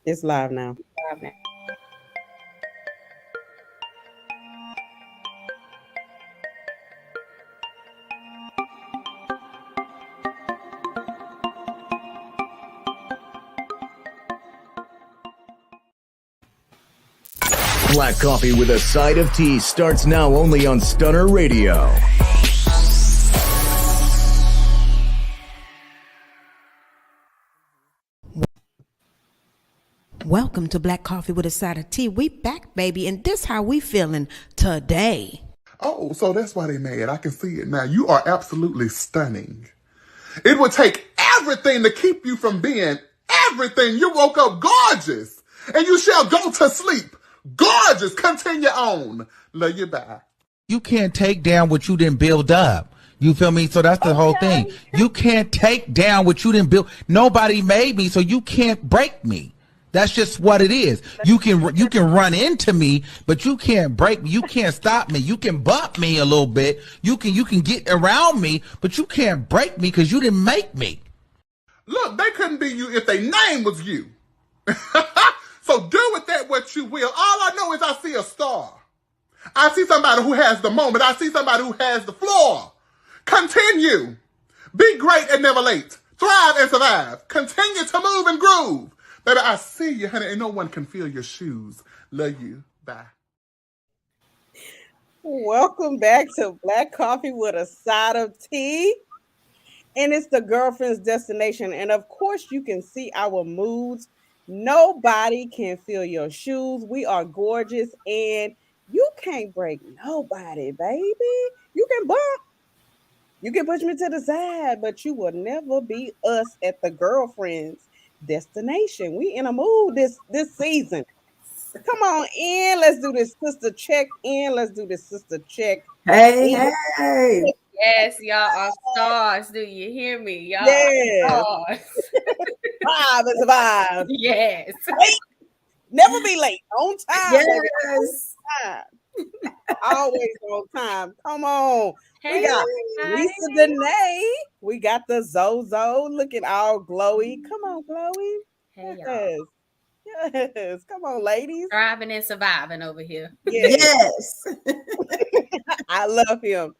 It's live now. Live now. Black Coffee with a Side of Tea starts now only on Stunner Radio. Welcome to Black Coffee with a Side of Tea. We back, baby, and this how we feeling today. Oh, so that's why they mad. I can see it now. You are absolutely stunning. It would take everything to keep you from being everything. You woke up gorgeous, and you shall go to sleep gorgeous. Continue on. Love you, bye. You can't take down what you didn't build up. You feel me? So that's the whole thing. You can't take down what you didn't build. Nobody made me, so you can't break me. That's just what it is. You can run into me, but you can't break me. You can't stop me. You can bump me a little bit. You can get around me, but you can't break me because you didn't make me. Look, they couldn't be you if their name was you. So do with that what you will. All I know is I see a star. I see somebody who has the moment. I see somebody who has the floor. Continue. Be great and never late. Thrive and survive. Continue to move and groove. Baby, I see you, honey, and no one can feel your shoes. Love you. Bye. Welcome back to Black Coffee with a Side of Tea. And it's the girlfriend's destination. And of course, you can see our moods. Nobody can feel your shoes. We are gorgeous, and you can't break nobody, baby. You can bump. You can push me to the side, but you will never be us at the girlfriend's destination. We in a mood this season. Come on in. Let's do this sister check in. Let's do this sister check. Hey. Yes, y'all are stars. Do you hear me? Y'all are stars. Vibe is a vibe. Yes. Late. Never be late. On time. Yes. Always on time. Come on. Hey, we got Lisa Denae. We got the Zozo looking all glowy. Come on, glowy. Hey, yes. y'all. Yes. Come on, ladies. Thriving and surviving over here. Yes. I love him.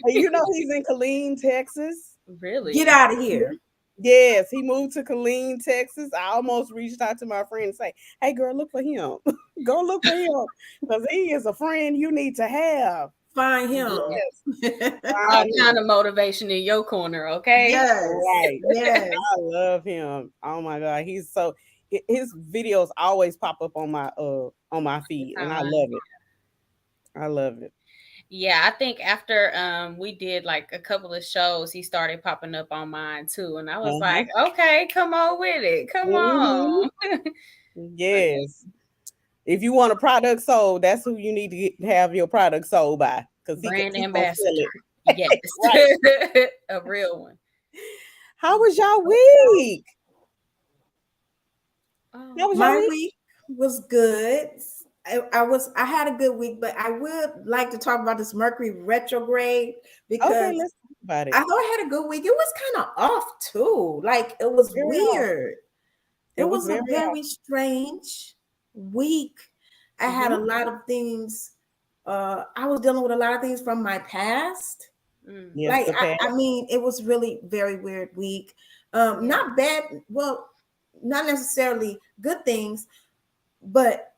You know he's in Killeen, Texas. Really? Get out of here. Yes, he moved to Killeen, Texas. I almost reached out to my friend and say, hey, girl, look for him. Go look for him because he is a friend you need to have. Find him. Yes. All kind of motivation in your corner, okay? Yes. Right. Yes. I love him. Oh, my God. He's so... His videos always pop up on my feed, and I love it. I love it. Yeah, I think after we did like a couple of shows, he started popping up on mine too, and I was like, okay, come on with it, come on. Yes. If you want a product sold, that's who you need to have your product sold by, because brand ambassador. Yes, a real one. How was y'all week? My week was good. I had a good week, but I would like to talk about this Mercury retrograde because let's talk about it. I thought I had a good week. It was kind of off too. Like it was weird. It was a very strange week. I had a lot of things. I was dealing with a lot of things from my past. Yes, I mean, it was really very weird week. Not bad. Well, not necessarily good things, but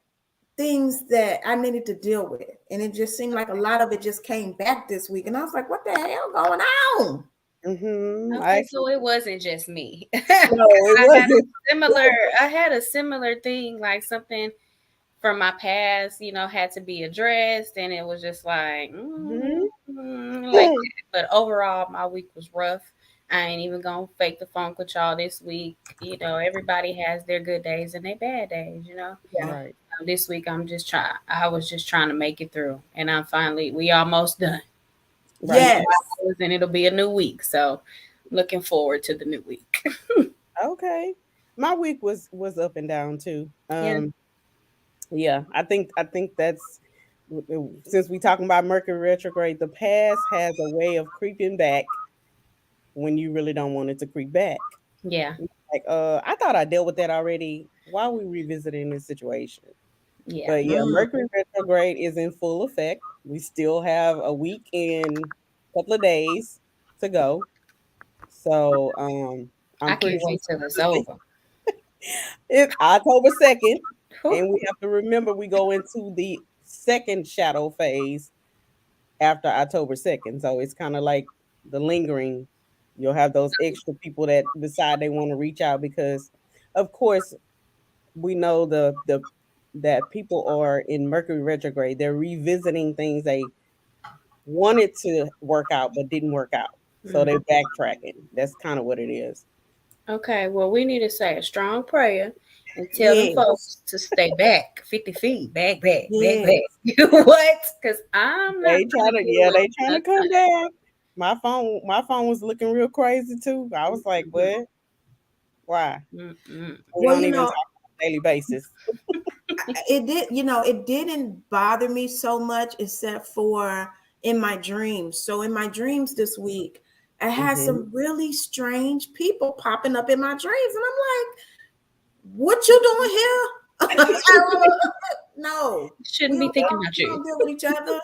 things that I needed to deal with. And it just seemed like a lot of it just came back this week. And I was like, what the hell going on? Okay, so it wasn't just me. No, it wasn't. I had a similar thing, like something from my past, had to be addressed. And it was just like, but overall, my week was rough. I ain't even gonna fake the funk with y'all this week. Everybody has their good days and their bad days, Yeah. Right. This week I was just trying to make it through. And we almost done. Right? Yes. And it'll be a new week. So looking forward to the new week. Okay. My week was up and down too. Yeah, I think that's, since we talking about Mercury retrograde, the past has a way of creeping back when you really don't want it to creep back. Yeah. like, I thought I dealt with that already. Why are we revisiting this situation? Yeah. But yeah, Mercury retrograde is in full effect. We still have a week and a couple of days to go. So I I'm pretty can't sure wait till it's over. it's October 2nd. Whew. And we have to remember we go into the second shadow phase after October 2nd. So it's kind of like the lingering. You'll have those extra people that decide they want to reach out because of course we know the that people are in Mercury retrograde. They're revisiting things they wanted to work out but didn't work out. So Mm. they're backtracking. That's kind of what it is. Okay, well, we need to say a strong prayer and tell them Yes. folks to stay back 50 feet, back, Yes. what? Because I'm not They going trying to to deal yeah, with they trying to come nothing. back. My phone was looking real crazy too. I was like, what? Why? Mm-mm. We Well, don't even talk on a daily basis. it did, it didn't bother me so much except for in my dreams. So in my dreams this week, I had Hmm. some really strange people popping up in my dreams, and I'm like, what you doing here? No, Shouldn't be thinking about we you. don't deal with each other.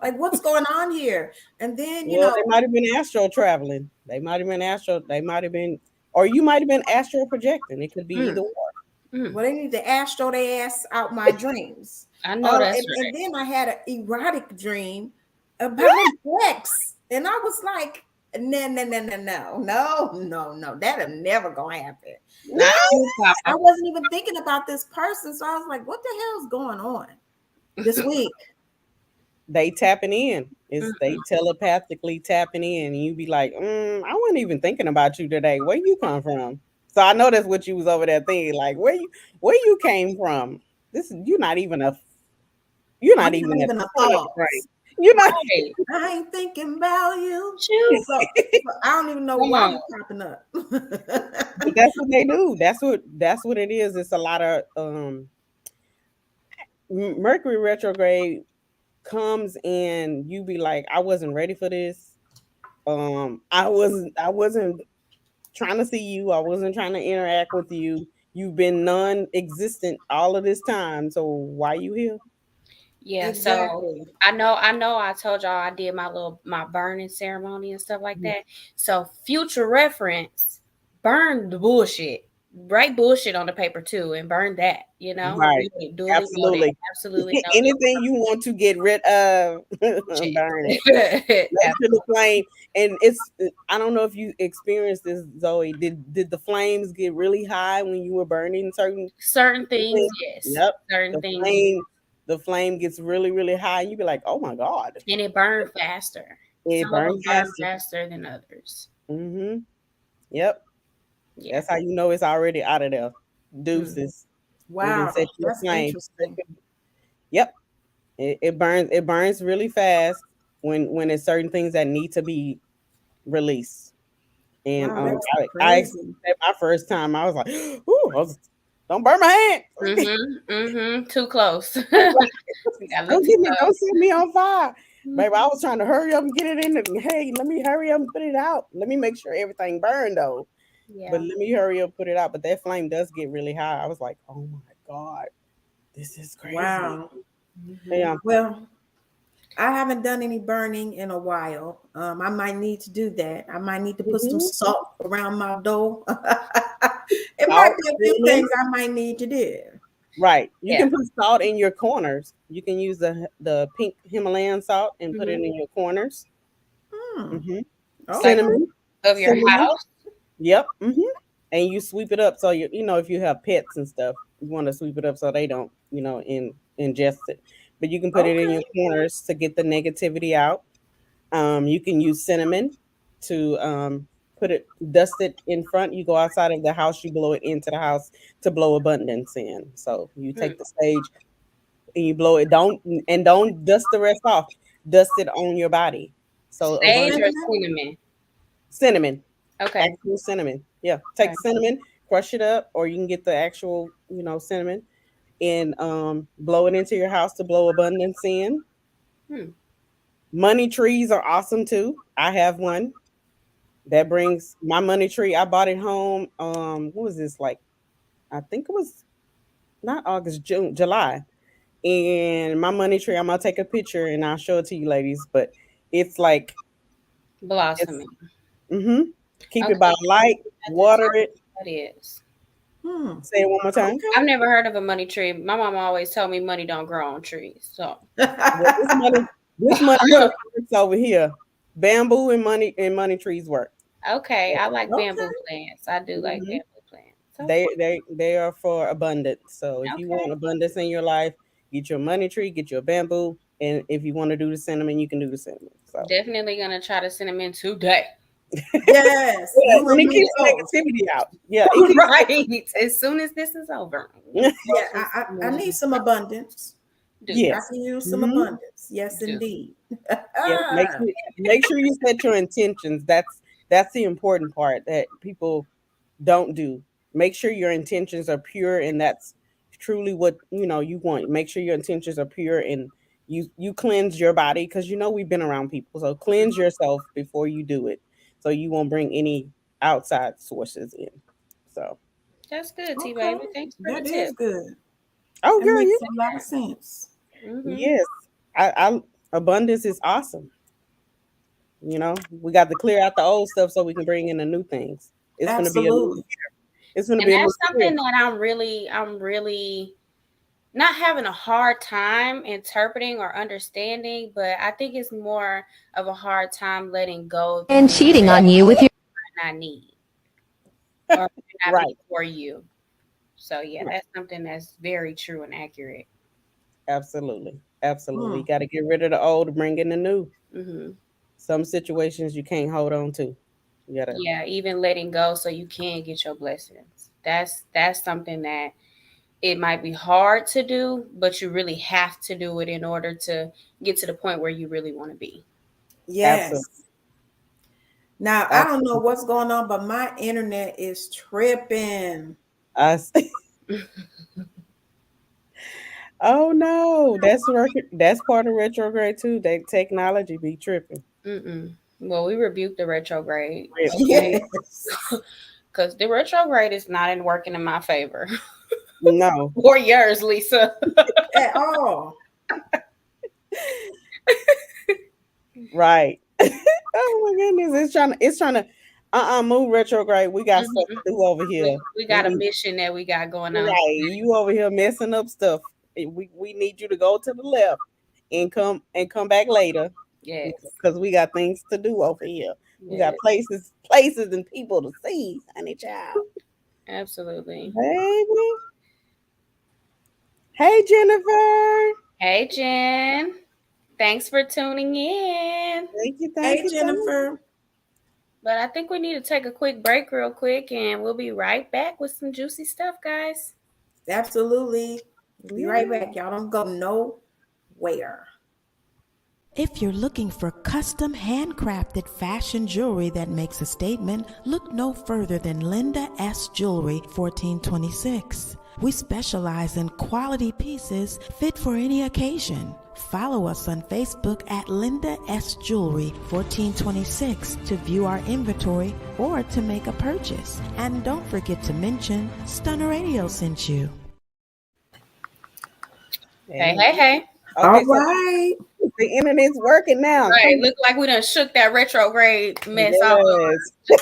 Like, what's going on here? And then, Well, they might have been astro traveling. They might have been, or you might have been astral projecting. It could be Mm, either or. mm. well, they need to astro their ass out my dreams. I know that's And right. then I had an erotic dream about sex. And I was like, no, no, no, no, no, no, no, no, that'll never gonna happen. Not you, I Papa. wasn't even thinking about this person. So I was like, what the hell's going on this week? They tapping in. It's they Mm-mm. telepathically tapping in, and you be like, I wasn't even thinking about you today. Where you come from? So I know that's what you was over there thinking. Like where you came from? This you're I'm not not even at even the a front of thought. the frame. You're not. Right. I ain't thinking about you. Shoot. So I don't even know Come why on. you popping up. But that's what they do. That's what it is. It's a lot of Mercury retrograde comes in. You be like, I wasn't ready for this. I wasn't trying to see you. I wasn't trying to interact with you. You've been non-existent all of this time. So why you here? Yeah, so Exactly. I know I told y'all I did my burning ceremony and stuff like that. So future reference, burn the bullshit. Write bullshit on the paper too and burn that, Right. duly noted. Absolutely. Absolutely Anything you want to get rid of, burn it. noted. Let to the flame. And I don't know if you experienced this, Zoe. Did the flames get really high when you were burning certain Certain things, things? yes. Yep. Certain The things, flame, the flame gets really, really high. And you be like, oh my God. and it burned faster. It Some of them burns burn faster. faster than others. Mm-hmm. Yep. Yeah. That's how you know it's already out of there. Mm. Deuces. We didn't Wow, set you that's aflame. interesting. Yep. It burns really fast when it's certain things that need to be released. And Wow, that's I crazy. experienced that my first time. I was like, ooh, don't burn my hand. Mm-hmm. Mm-hmm. Too close. We got a little Don't too get me, don't close. set me on fire. Mhm. Baby, I was trying to hurry up and get it in the, hey, let me hurry up and put it out. Let me make sure everything burned though. But Yeah. let me hurry up, put it out. But that flame does get really high. I was like, oh my God, this is crazy. Wow. Mm-hmm. Yeah. Well, I haven't done any burning in a while. I might need to do that. I might need to put some Mhm. salt around my door. It might Salt, be a few cinnamon. things I might need to do. Right. You Yeah. can put salt in your corners. You can use the pink Himalayan salt and put it Mm-hmm. in your corners. Hmm. Hmm. Like Okay. Cinnamon. of your Cinnamon. house. Yep. And you sweep it up so if you have pets and stuff, you want to sweep it up so they don't ingest it. But you can put it in Okay. your corners to get the negativity out. You can use cinnamon to dust it in front. You go outside of the house, you blow it into the house to blow abundance in. So you Mm. take the sage and you blow it. Don't dust the rest off. Dust it on your body. So Sage or abundance. Cinnamon. cinnamon. Cinnamon, Okay. actual cinnamon. Yeah, take Okay. cinnamon, crush it up, or you can get the actual cinnamon and blow it into your house to blow abundance in. Hmm. Money trees are awesome too. I have one. That brings my money tree. I bought it home. What was this like? I think it was not August, June, July. And my money tree, I'm gonna take a picture and I'll show it to you ladies. But it's like it's Blossoming. mm-hmm. Keep it Okay. by light, water it. That is. Say it one more time. I've never heard of a money tree. My mom always told me money don't grow on trees. So Well, this money tree works over here. Bamboo and money trees work. okay, I like Okay. bamboo plants. I do like Mhm. bamboo plants. So, They are for abundance. So if you okay. want abundance in your life, get your money tree, get your bamboo, and if you want to do the cinnamon, you can do the cinnamon. So Definitely gonna try to send them in today. Yes. yeah, You and and it me keeps both. negativity out. Yeah, it keeps Right. As soon as this is over. Yeah, I need some abundance. Do. I yes. can use some Mhm. abundance. Yes, Do. indeed. Yeah, make sure you set your intentions. That's the important part that people don't do. Make sure your intentions are pure, and that's truly what you want. Make sure your intentions are pure, and you cleanse your body because we've been around people. So cleanse yourself before you do it, so you won't bring any outside sources in. So, That's good, T Okay, baby. Thanks for the that is tip. good. oh That girl, makes yeah, a lot of sense. Mm-hmm. yes, I abundance is awesome. We got to clear out the old stuff so we can bring in the new things. It's gonna be a new Absolutely. year. It's gonna And be a new that's something year. that I'm really not having a hard time interpreting or understanding, but I think it's more of a hard time letting go of And cheating on you with your what I need or might not be Right. for you. So yeah, Right. that's something that's very true and accurate. Absolutely. Absolutely. Hmm. You got to get rid of the old and bring in the new. Hmm. Some situations you can't hold on to. You gotta. Yeah, even letting go so you can get your blessings. That's something that it might be hard to do, but you really have to do it in order to get to the point where you really want to be. Yes. Absolutely. Now I don't know Absolutely. what's going on, but my internet is tripping. I see. Oh no, that's working. That's part of retrograde too. They technology be tripping. Mm-mm. Well, we rebuke the retrograde, okay? Yes. Because the retrograde is not in working in my favor No. or yours, Lisa. At all. Right. Oh my goodness. It's trying to move retrograde. We got stuff to do over here. We got a mission that we got going on. Right. You over here messing up stuff. We need you to go to the left and come back later Yes, because we got things to do over here. We yes, got places and people to see, honey child. absolutely. Baby. Hey Jennifer. Hey, Jen. Thanks for tuning in. Thank you, Hey, thank you. Jennifer. But I think we need to take a quick break, real quick, and we'll be right back with some juicy stuff, guys. Absolutely. Be right Yeah. back. Y'all don't go nowhere. If you're looking for custom handcrafted fashion jewelry that makes a statement, look no further than Linda S. Jewelry 1426. We specialize in quality pieces fit for any occasion. Follow us on Facebook at Linda S. Jewelry 1426 to view our inventory or to make a purchase. And don't forget to mention Stunner Radio sent you. Hey, hey, hey. All Okay, so right. the internet's working now. Right, look like we done shook that retrograde mess off. Yes.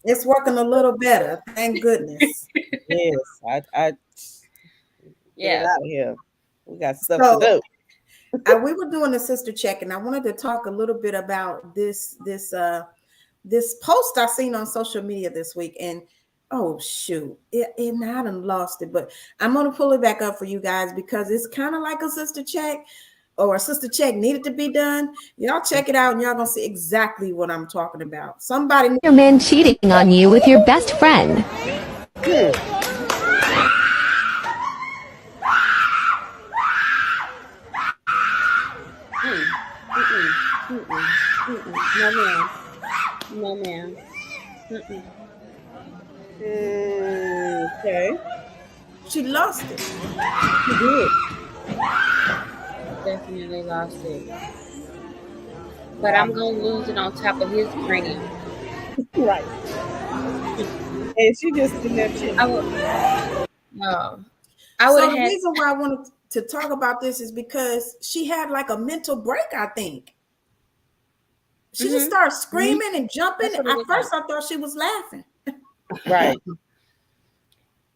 It's working a little better. Thank goodness. Yes. I get Yeah. out of here. We got stuff So- to do. We were doing a sister check, and I wanted to talk a little bit about this post I seen on social media this week. And oh shoot, and I done lost it, but I'm gonna pull it back up for you guys because it's kind of like a sister check, or a sister check needed to be done. Y'all check it out, and y'all gonna see exactly what I'm talking about. Somebody your man cheating on you with your best friend. No, ma'am. No, ma'am. Okay. she lost it. She did. Definitely lost it. But I'm going to lose it on top of his cranium. Right. And she just sitting there I chilling. would no. I would So have the had reason why I wanted to talk about this is because she had like a mental break, I think. She just mhm. started screaming and jumping. That's what it At looked like. first, I thought she was laughing. Right.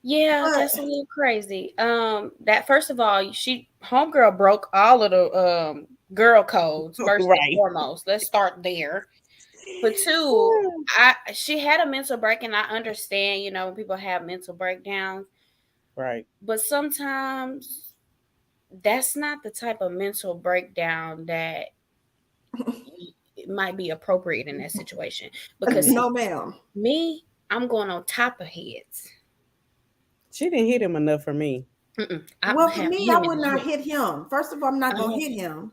Yeah, But that's a little crazy. That first of all, she homegirl broke all of the girl codes first and Right. foremost. Let's start there. But two, she had a mental break, and I understand, when people have mental breakdowns, Right. but sometimes that's not the type of mental breakdown that it might be appropriate in that situation. Because no, ma'am. me, I'm going on top of heads. She didn't hit him enough for me. I'm Well, for having me, I him in would the not head. hit him. First of all, I'm not gonna hit him.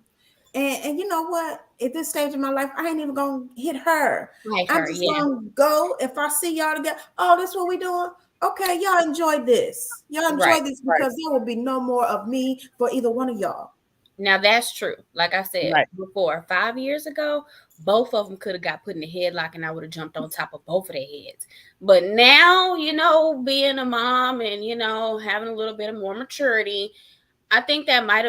And you know what? At this stage of my life, I ain't even gonna hit her. Like I'm her, just yeah. gonna go. If I see y'all together, oh, this what we doing? Okay, y'all enjoy this. Y'all enjoy Right. this Right. because there will be no more of me for either one of y'all. Now that's true. Like I said Right. before, 5 years ago, both of them could have got put in the headlock, and I would have jumped on top of both of their heads. But now, being a mom and having a little bit of more maturity, I think that might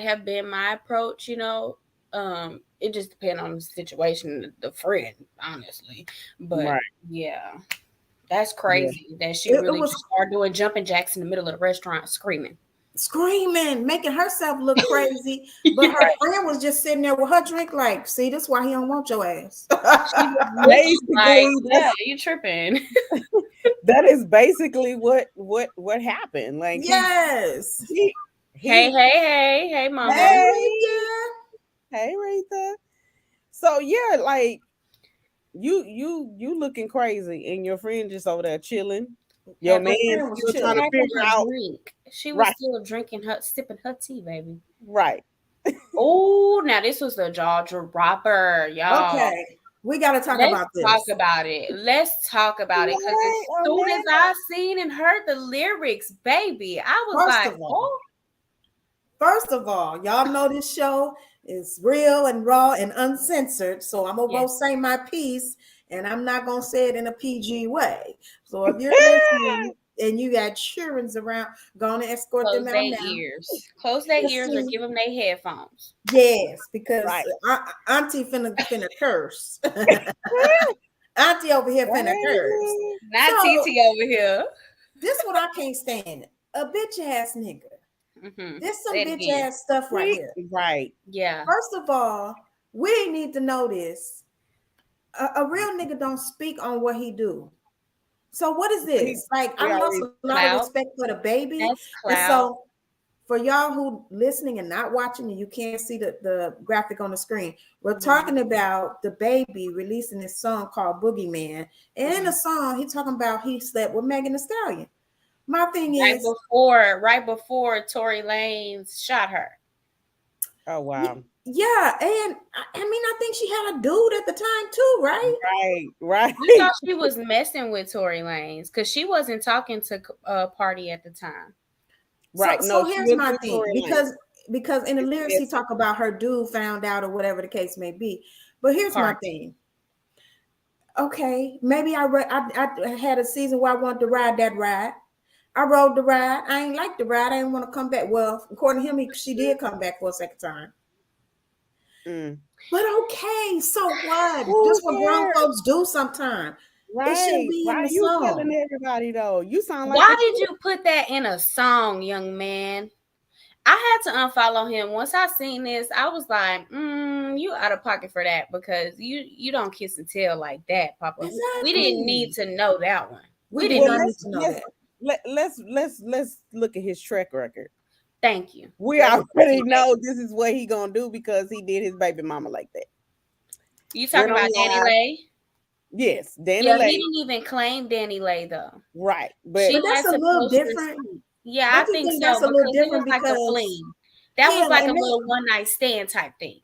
have been my approach. It just depends on the situation, the friend, honestly. But Right. yeah, that's Yeah. crazy that she It really was just started doing jumping jacks in the middle of the restaurant, screaming. screaming, making herself look crazy, but Yeah, her friend was just sitting there with her drink, like, see, that's why he don't want your ass. she was looking like, Basically, yeah, you tripping. that is basically what happened. Like Yes. he Hey, he hey, hey, hey, Hey, mama. hey, Rita. hey Rita. So yeah, like you looking crazy and your friend just over there chilling. Your man Your friend was still She trying to chilling. having figure her out drink. She was right, still drinking sipping her tea, baby. right. Oh, now this was the jaw dropper, y'all. Okay, we got to talk Let's about talk this. about it. Let's talk about it. Because as Right on soon as that. I seen and heard the lyrics, baby, I was First like, of all, oh, first of all, y'all know this show is real and raw and uncensored, so I'm gonna go yes. say my piece, and I'm not gonna say it in a PG way. So if you're listening and you got childrens around, go on and escort them Close out their now. ears. Close their ears or Listen, give them their headphones. yes, because Right. Auntie finna curse. Auntie over here finna curse. Crazy. Not So TT over here. this what I can't stand. A bitch ass nigga. This some Say it bitch again. ass stuff right here. Right. Yeah. First of all, we need to know this. A real nigga don't speak on what he do. So what is We this? Like we I lost already a lot of Cloud. respect for the baby. That's And cloud. so for y'all who listening and not watching and you can't see the graphic on the screen, we're Mhm. talking about the baby releasing this song called Boogeyman. And in the song, he talking about he slept with Megan Thee Stallion. My thing is, Right before Tory Lanez shot her. oh wow. yeah, and I mean, I think she had a dude at the time too, right? Right, right. I thought she was messing with Tory Lanez because she wasn't talking to Party at the time. So Right. No, so she here's was my with thing, Tory Lane. because in the It's lyrics he messy. talk about her dude found out or whatever the case may be. But here's my Party. thing. Okay, maybe I had a season where I wanted to ride that ride. I rode the ride. I ain't like the ride. I didn't want to come back. Well, according to him, she did come back for a second time. Mm. But okay, so what? Who That's what grown cares? folks do sometimes. It should Right. be in Why the you telling song. everybody though? You sound like Why a did kid. you put that in a song, young man? I had to unfollow him. Once I seen this, I was like, you out of pocket for that because you don't kiss and tell like that, Papa. We didn't need Exactly. to know that one. We We did didn't Well, need not to need let's to know let's that. let's look at his track record. thank you. We Let's already see that. know this is what he gonna do because he did his baby mama like that. You talking Went on about Danny live. Lay? Yes, Danny Yeah, he Lay. didn't even claim Danny Lay though. Right. But She But that's had a to little post different. receipt. Yeah, I Don't you think think so that's a little because it was different? like a Because fling. That was yeah, like a and they little one night stand type thing.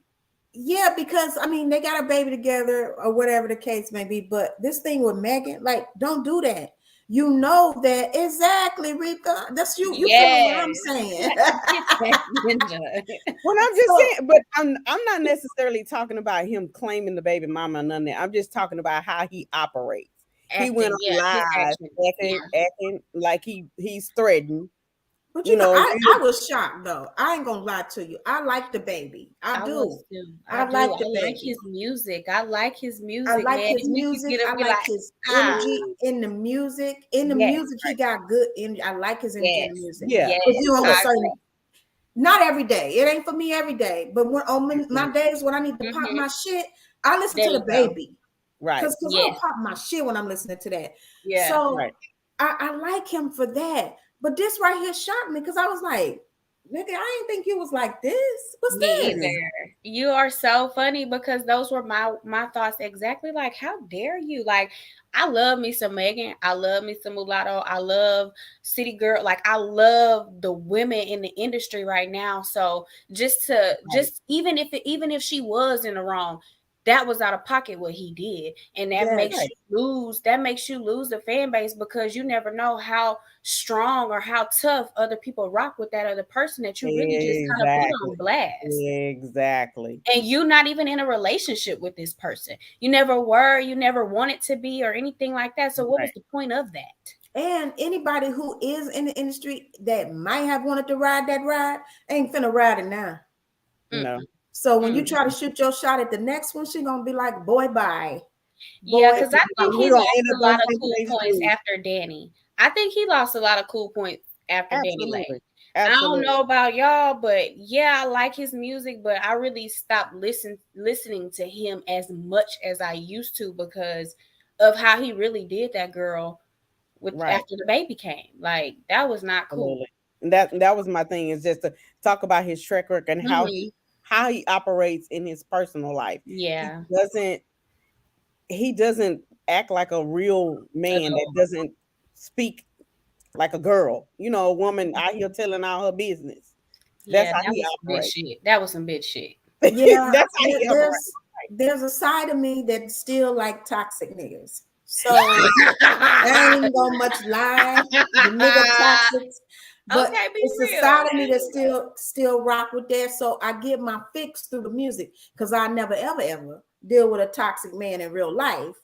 yeah, because I mean they got a baby together or whatever the case may be. But this thing with Megan, like, don't do that. you know that exactly, Rika. That's you. You feeling what I'm Yes. saying? Get that ninja. Well, I'm just So, saying, but I'm not necessarily talking about him claiming the baby mama or none of that. I'm just talking about how he operates. He went Acting, on yeah, his live action. Yeah, acting like he's threatened. but You you know, know, I was shocked though. I ain't gonna lie to you. I like the baby. I I do. was too. I I do. like I the like baby. his music. I like his I music, like man. his It make you music. get up I and be like like, his ah, energy in the music. In the yes, music, he got good energy. I like his energy in the yes, music. yeah, But yes. you know, a I certain, agree. not every day. It ain't for me every day. But when on my days when I need to pop Mm-hmm. my shit, I listen There to the you go. baby. right, Cause I'll Yes, pop my shit when I'm listening to that. yeah. So right. I like him for that. But this right here shocked me because I was like, nigga, I didn't think you was like this. What's Me this? Mm, either. You are so funny because those were my thoughts exactly. Like, how dare you? Like, I love me some Megan. I love me some Mulatto. I love City Girl. Like, I love the women in the industry right now. So right. just even if she was in the wrong, that was out of pocket what he did, and Yes. Right. that makes you lose the fan base because you never know how strong or how tough other people rock with that other person that you really just kind of put Exactly. on blast. Exactly. And you not even in a relationship with this person. You never were, you never wanted to be or anything like that. So what was Right. the point of that? And anybody who is in the industry that might have wanted to ride that ride ain't finna ride it now. No. Mm-mm. So when you Mm. try to shoot your shot at the next one, she gonna be like, "Boy, bye, Yeah, boy, because I think We're he bye." gonna lost end a up on lot of the same cool page points too. after Danny. I think he lost a lot of cool points after Danny Lay. Absolutely. I don't Absolutely. know about y'all, but yeah, I like his music, but I really stopped listening to him as much as I used to because of how he really did that girl with Right. after the baby came. Like that was not cool. Absolutely. And that was my thing, is just to talk about his track record and Hmm. how he operates in his personal life. He Yeah, doesn't he doesn't act like a real man that adult. doesn't speak like a girl. You know, a woman out here telling all her business. That's Yeah, how that he was some bitch operates. shit. That was some bitch shit. Yeah, That's how he operates. there's a side of me that still like toxic niggas. So I ain't even gonna much lie, the nigga toxic, but Okay, be it's a real. side of me that still rock with that. So I get my fix through the music because I never ever deal with a toxic man in real life.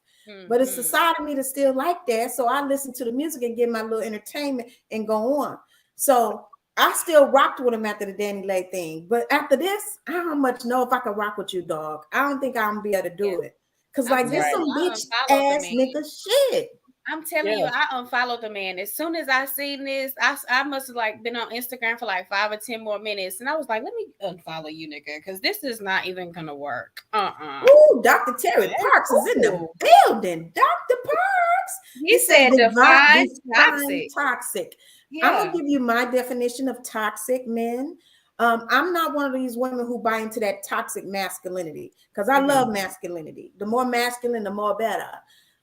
But it's a Hmm. side of me that still like that. So I listen to the music and get my little entertainment and go on. So I still rocked with him after the Danny Lay thing. But after this, I don't much know if I can rock with you, dog. I don't think I'm gonna be able to Yeah, do it. Cause I'm like this telling Right. you, some I bitch unfollowed the ass man. nigga shit. I'm telling you, Yeah. I unfollowed the man. As soon as I seen this, I must have like been on Instagram for like 5 or 10 more minutes, and I was like, let me unfollow you, nigga, because this is not even gonna work. Ooh, Dr. Terry Parks is in the Ooh. building. Dr. Parks. He He said said define define toxic. toxic. I'm Yeah. gonna give you my definition of toxic men. I'm not one of these women who buy into that toxic masculinity because I Hmm. love masculinity. The more masculine, the more better.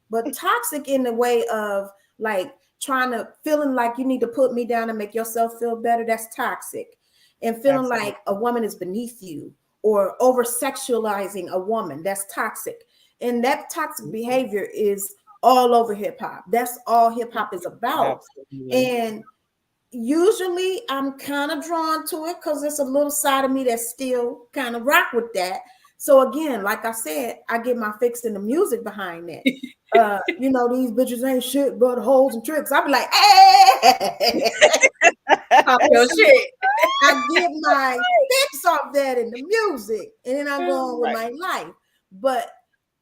But toxic in the way of like trying to feeling like you need to put me down and make yourself feel better, that's toxic. And feeling Absolutely. like a woman is beneath you or over sexualizing a woman, that's toxic. And that toxic behavior is all over hip hop. That's all hip hop is about. Absolutely. And usually I'm kind of drawn to it because there's a little side of me that still kind of rock with that. So again, like I said, I get my fix in the music behind that. You know, these bitches ain't shit but hoes and tricks. I be like, hey, Pop and your see, shit. I get my fix off that in the music, and then I go on with Right. my life. But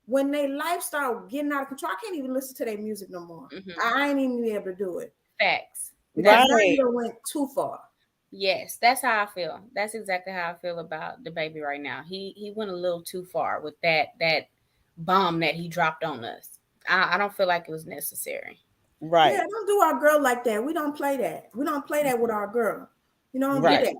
when they life start getting out of control, I can't even listen to their music no more. Hmm. I ain't even be able to do it Facts. because That's now Right. you done went too far. Yes, that's how I feel. That's exactly how I feel about the baby right now. He went a little too far with that bomb that he dropped on us. I don't feel like it was necessary. Yeah, Right. don't do our girl like that. We don't play that. We don't play that with our girl. You don't do Yeah. Right. that.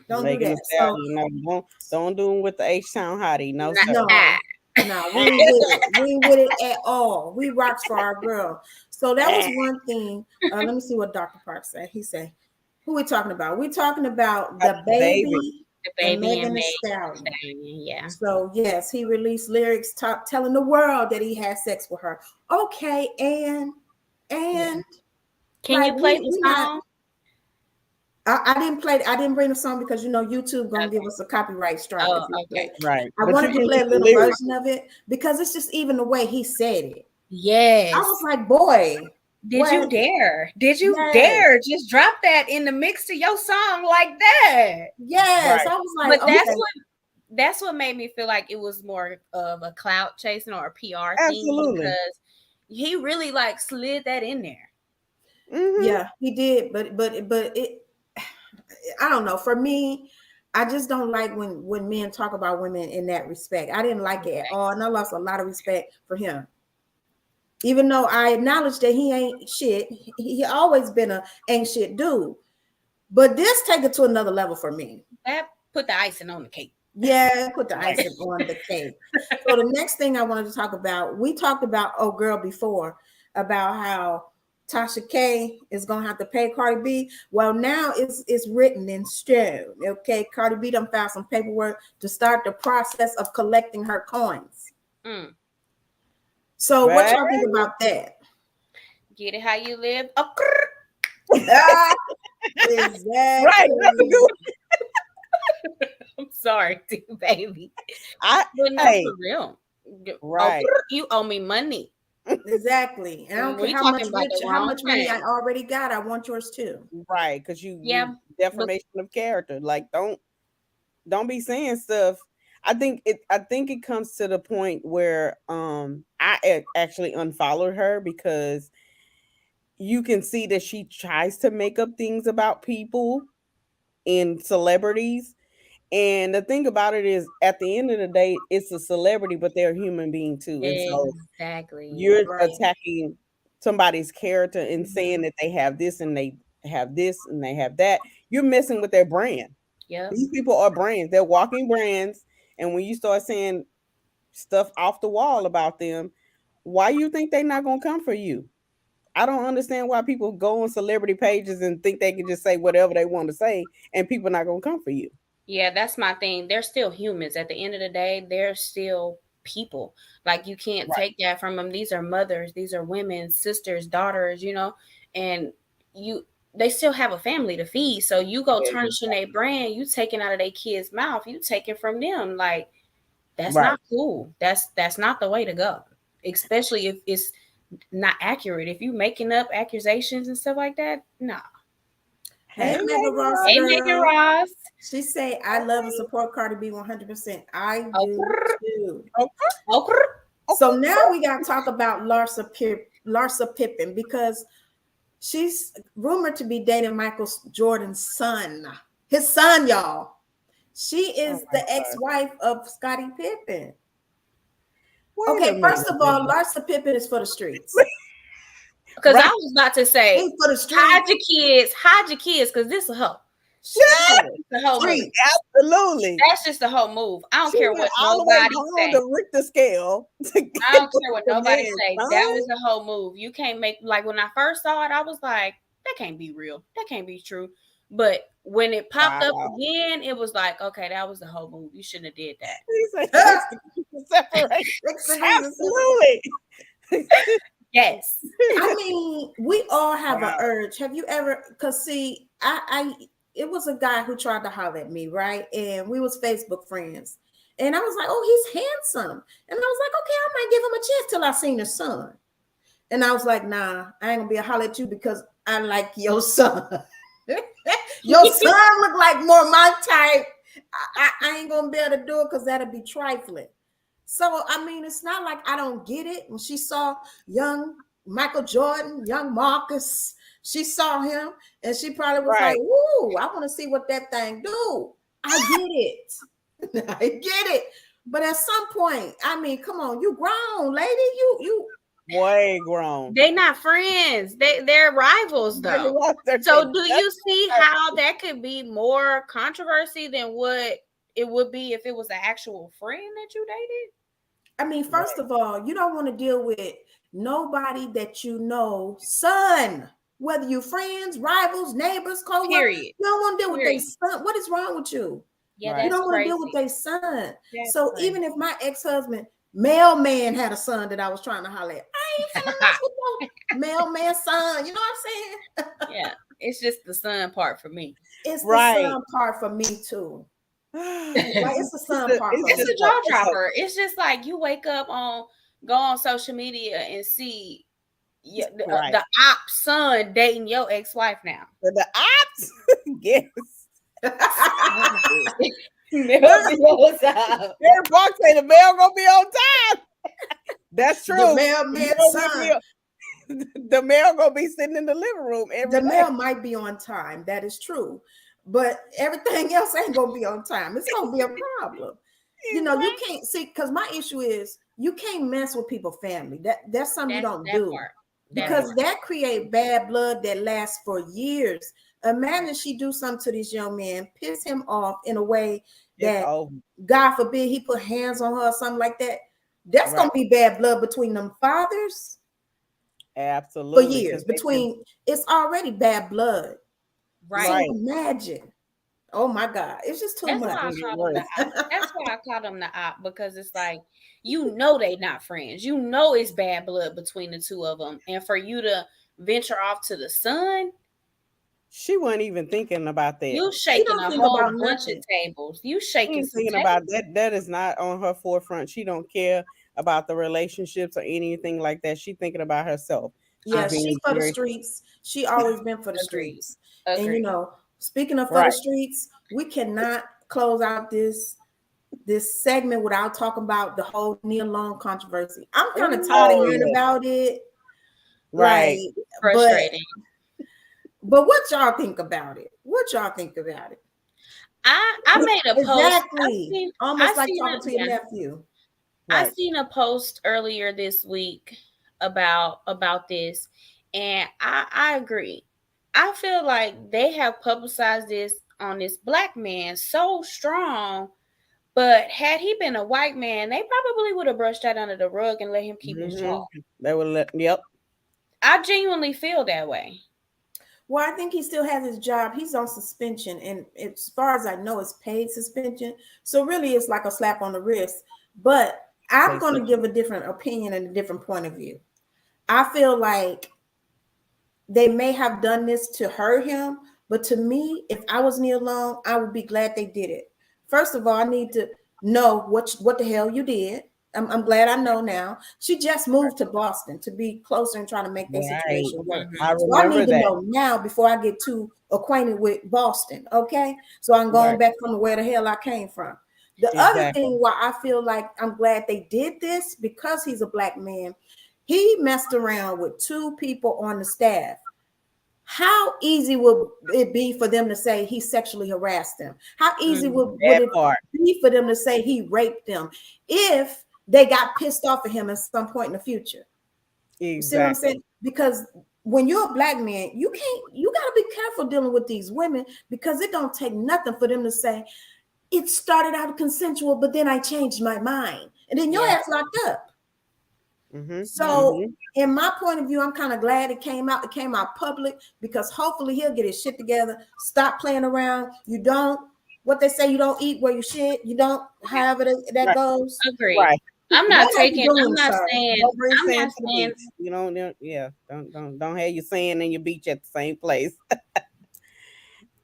Don't do Megan that. Thee So Stallion. No, don't do him with the H Town hottie. No, Nah, sir. ah. no, no, we ain't with it. We ain't with it at all. We rocks for our girl. So that was one thing. Let me see what Dr. Park said. He said, who we talking about? We talking about the The baby. baby The and baby and Megan Thee Meg Stallion. Stallion, yeah. So yes, he released lyrics telling the world that he had sex with her. Okay, and And Can you play the song? I didn't play. I didn't bring the song because YouTube gonna give us a copyright strike. Oh, if we okay. play. Right. I wanted to play a little version of it because it's just even the way he said it. Yes. I was like, boy, did you dare? Did you dare just drop that in the mix to your song like that? Yes. Right. I was like, but that's what made me feel like it was more of a clout chasing or a PR thing because he really like slid that in there. Mm-hmm. Yeah, he did, but it, I don't know. For me, I just don't like when men talk about women in that respect. I didn't like it at all, and I lost a lot of respect for him. Even though I acknowledge that he ain't shit, he always been a ain't shit dude. But this take it to another level for me. That put the icing on the cake. Yeah, put the icing on the cake. So the next thing I wanted to talk about, we talked about girl before about how Tasha K is gonna have to pay Cardi B. Well, now it's written in stone. Okay, Cardi B done filed some paperwork to start the process of collecting her coins. So what y'all think about that? Get it how you live. Exactly. Right. That's a good one. I'm sorry, baby. But not for real. Right. You owe me money. Exactly. And I don't care how much money I already got. I want yours too. Right. Because you defamation of character. Like don't be saying stuff. I think it comes to the point where I actually unfollowed her because you can see that she tries to make up things about people and celebrities. And the thing about it is, at the end of the day, it's a celebrity, but they're a human being too. And so you're attacking somebody's character and saying that they have this and they have this and they have that. You're messing with their brand. Yeah, these people are brands. They're walking brands. And when you start saying stuff off the wall about them, why you think they're not gonna come for you? I don't understand why people go on celebrity pages and think they can just say whatever they want to say and people not gonna come for you. Yeah, that's my thing. They're still humans. At the end of the day, they're still people. Like you can't take that from them. These are mothers, these are women, sisters, daughters, and they still have a family to feed. So you go tarnishing their brand, you taking out of their kids' mouth, you taking from them. Like that's not cool. That's not the way to go. Especially if it's not accurate. If you making up accusations and stuff like that, nah. Hey, Megan Ross. Hey, Megan Ross. She say, I love and support Cardi B 100%. I do too. Okay. So now we got to talk about Larsa Pippen because she's rumored to be dating Michael Jordan's son. His son, y'all. She is the ex-wife of Scottie Pippen. Okay, first of all, Larsa Pippen is for the streets. Because I was about to say, hide your kids, because this will help. The whole move. Absolutely. That's just the whole move. I don't care what nobody say. The Richter scale. I don't care what nobody say. That was the whole move. You can't make, like when I first saw it, I was like, that can't be real. That can't be true. But when it popped up again, it was like, okay, that was the whole move. You shouldn't have did that. Absolutely. Yes. I mean, we all have an urge. Have you ever? Because see, it was a guy who tried to holler at me, right? And we was Facebook friends. And I was like, oh, he's handsome. And I was like, okay, I might give him a chance till I seen his son. And I was like, nah, I ain't gonna be a holler at you because I like your son. Your son look like more my type. I ain't gonna be able to do it because that'll be trifling. So, I mean, it's not like I don't get it. When she saw young Michael Jordan, young Marcus, she saw him and she probably was like, ooh, I want to see what that thing do. I get it. I get it. But at some point, I mean, come on, you grown, lady. You way grown. They not friends. They're rivals, though. So do you see how that could be more controversy than what it would be if it was an actual friend that you dated? I mean, first of all, you don't want to deal with nobody that you know, son. Whether you friends, rivals, neighbors, co-workers, you don't want to deal with their son. What is wrong with you? Yeah, you don't want to deal with their son. So even if my ex-husband, mailman, had a son that I was trying to holler at, I ain't finna mess with no mailman son. You know what I'm saying? Yeah, it's just the son part for me. It's Right. the son part for me too. Like it's the son part. It's It's just a jaw dropper. It's just like you wake up go on social media and see right. the op son dating your ex-wife now. The ops, yes. What's up? Harry Park say the mail gonna be on time. That's true. The mailman son. The mail gonna be sitting in the living room every The day. mail might be on time. That is true. But everything else ain't gonna be on time. It's gonna be a problem. You know, you can't see because my issue is you can't mess with people's family. That's something you don't do. Because that create bad blood that lasts for years. Imagine she do something to this young man, piss him off in a way that God forbid he put hands on her or something like that. That's gonna be bad blood between them fathers. Absolutely. For years. It's already bad blood. Right. So imagine. Oh my God. It's just too much. That's why I call them the op, because it's like, you know, they not friends. You know, it's bad blood between the two of them. And for you to venture off to the son, she wasn't even thinking about that. You shaking a whole bunch of tables. You shaking some thinking about that. That is not on her forefront. She don't care about the relationships or anything like that. She thinking about herself. Yeah, she's for the streets. She always been for the streets. And you know, speaking of for the streets, we cannot close out this segment without talking about the whole Nia Long controversy. I'm kind of tired of hearing about it. Right. Like, frustrating. But what y'all think about it? What y'all think about it? I made a post. Exactly. Almost like talking to your nephew. Right. I seen a post earlier this week about this, and I agree. I feel like they have publicized this on this black man so strong, but had he been a white man, they probably would have brushed that under the rug and let him keep his job. They would let. Yep. I genuinely feel that way. Well, I think he still has his job. He's on suspension, and as far as I know, it's paid suspension. So really, it's like a slap on the wrist. But I'm going to give a different opinion and a different point of view. I feel like they may have done this to hurt him, but to me, if I was Nia Long, I would be glad they did it. First of all, I need to know what the hell you did. I'm glad I know now. She just moved to Boston to be closer and trying to make that situation work. So I need to know now before I get too acquainted with Boston. Okay, so I'm going back from where the hell I came from. The other thing why I feel like I'm glad they did this, because he's a black man, he messed around with two people on the staff. How easy would it be for them to say he sexually harassed them? How easy would it be for them to say he raped them if they got pissed off at him at some point in the future? You see what I'm saying? Because when you're a black man, you got to be careful dealing with these women, because it don't take nothing for them to say, it started out consensual, but then I changed my mind. And then your ass locked up. So in my point of view, I'm kind of glad it came out public, because hopefully he'll get his shit together, stop playing around. You don't, what they say, you don't eat where you shit. You don't have it that goes. Agree. Right. I'm not saying you don't have your sand and your beach at the same place.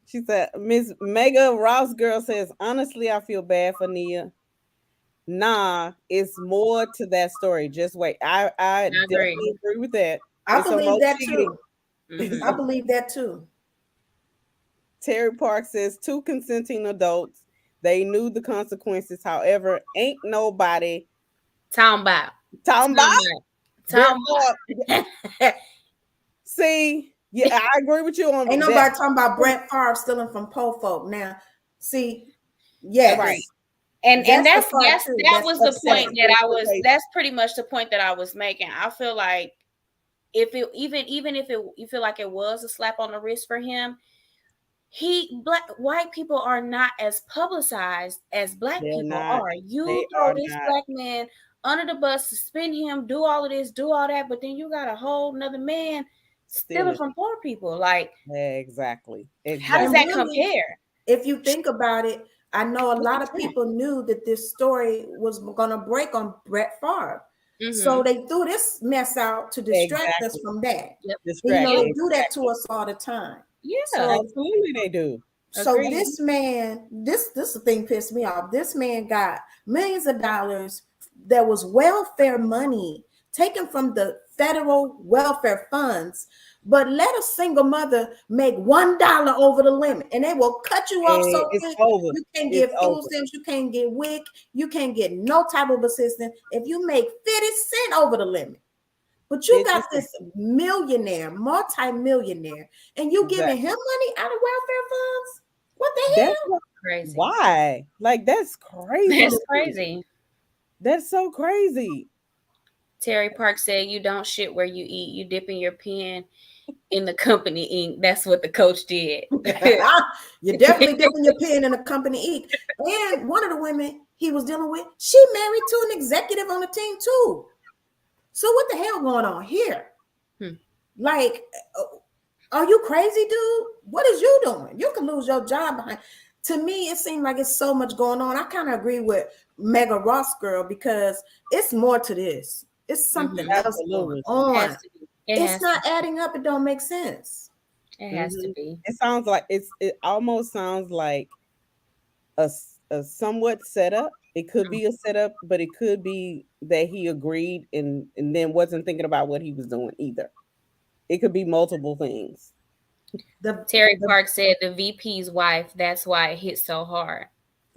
She said, Miss Mega Ross Girl says, honestly, I feel bad for Nia. Nah, it's more to that story. Just wait. I definitely agree with that. I believe that too. I believe that too. Terry Park says, two consenting adults. They knew the consequences. However, ain't nobody talking about. See, yeah, I agree with you on that. Ain't nobody talking about Brett Favre stealing from po folk. Now, see, yes. Right. And that was the point that I was, that's pretty much the point that I was making. I feel like if it even if you feel like it was a slap on the wrist for him, white people are not as publicized as black people are. You throw this black man under the bus, suspend him, do all of this, do all that, but then you got a whole nother man stealing from poor people. Like, exactly. How does that compare? If you think about it, I know a lot of people knew that this story was going to break on Brett Favre. So Mhm. they threw this mess out to distract us Exactly. from that. Yep. And, Distract. Yep. they do that to Exactly. us all the time. Yeah. So Absolutely, they do. Agreed. this man, this the thing pissed me off. This man got millions of dollars that was welfare money taken from the federal welfare funds, but let a single mother make $1 over the limit and they will cut you off And so it's quick. over. You can't It's get food over. stamps, you can't get WIC, you can't get no type of assistance if you make 50 cents over the limit. But you got 50 cents. this millionaire, multi-millionaire, and you giving him Exactly. money out of welfare funds? What the That's hell? what, Crazy. why? Like, that's crazy That's to me. crazy. That's so crazy. Terry Park said, "You don't shit where you eat. You dipping your pen in the company ink." That's what the coach did. You're definitely dipping your pen in a company ink. And one of the women he was dealing with, she married to an executive on the team too. So what the hell going on here? Hmm. Like, are you crazy, dude? What is you doing? You can lose your job behind. To me, it seemed like it's so much going on. I kind of agree with Mega Ross girl because it's more to this. It's something Mhm. else going Absolutely. on. Has to be. It It's has to. not adding up. It don't make sense. It has to Hmm. be. It sounds like it almost sounds like a somewhat setup. It could be a setup, but it could be that he agreed and then wasn't thinking about what he was doing either. It could be multiple things. The Terry the Park said the VP's wife. That's why it hit so hard.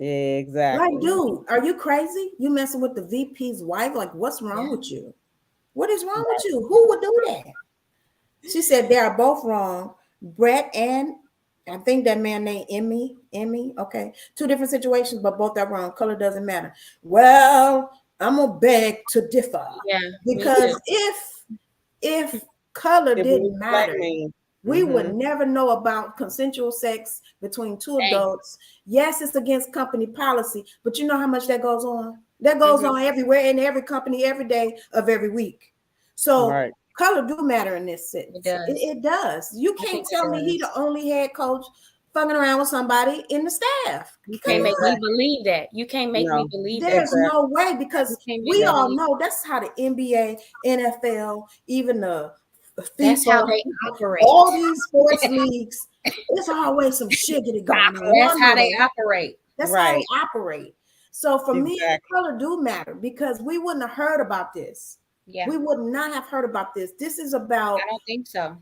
Like, Exactly. dude, are you crazy? You messing with the VP's wife? Like, what's wrong Yeah. with you? What is wrong with you? Who would do that? She said they are both wrong. Brett and I think that man named Emmy. Okay, two different situations, but both are wrong. Color doesn't matter. Well, I'm gonna beg to differ Yeah. Me too. because if color If it was didn't a black matter, man. we Hmm. would never know about consensual sex between two Hey. adults. Yes, it's against company policy, but you know how much that goes on? That goes Mhm. on everywhere in every company, every day of every week. So Right. color do matter in this It sense. It, does. it does. You I can't think it tell me he does. the only head coach fucking around with somebody in the staff. You Come can't make me on. Exactly. believe that. You can't make me No. believe that. There's Exactly. no way You because can't make we me Yeah. all believe. know that's how the NBA, NFL, even the That's how FIFA, they operate. all these sports leagues, it's always some shiggity going on. That's One how they way. operate. That's how they Right. operate. So for me, Exactly. color do matter because we wouldn't have heard about this. Yeah. We would not have heard about this. This is about. I don't think so.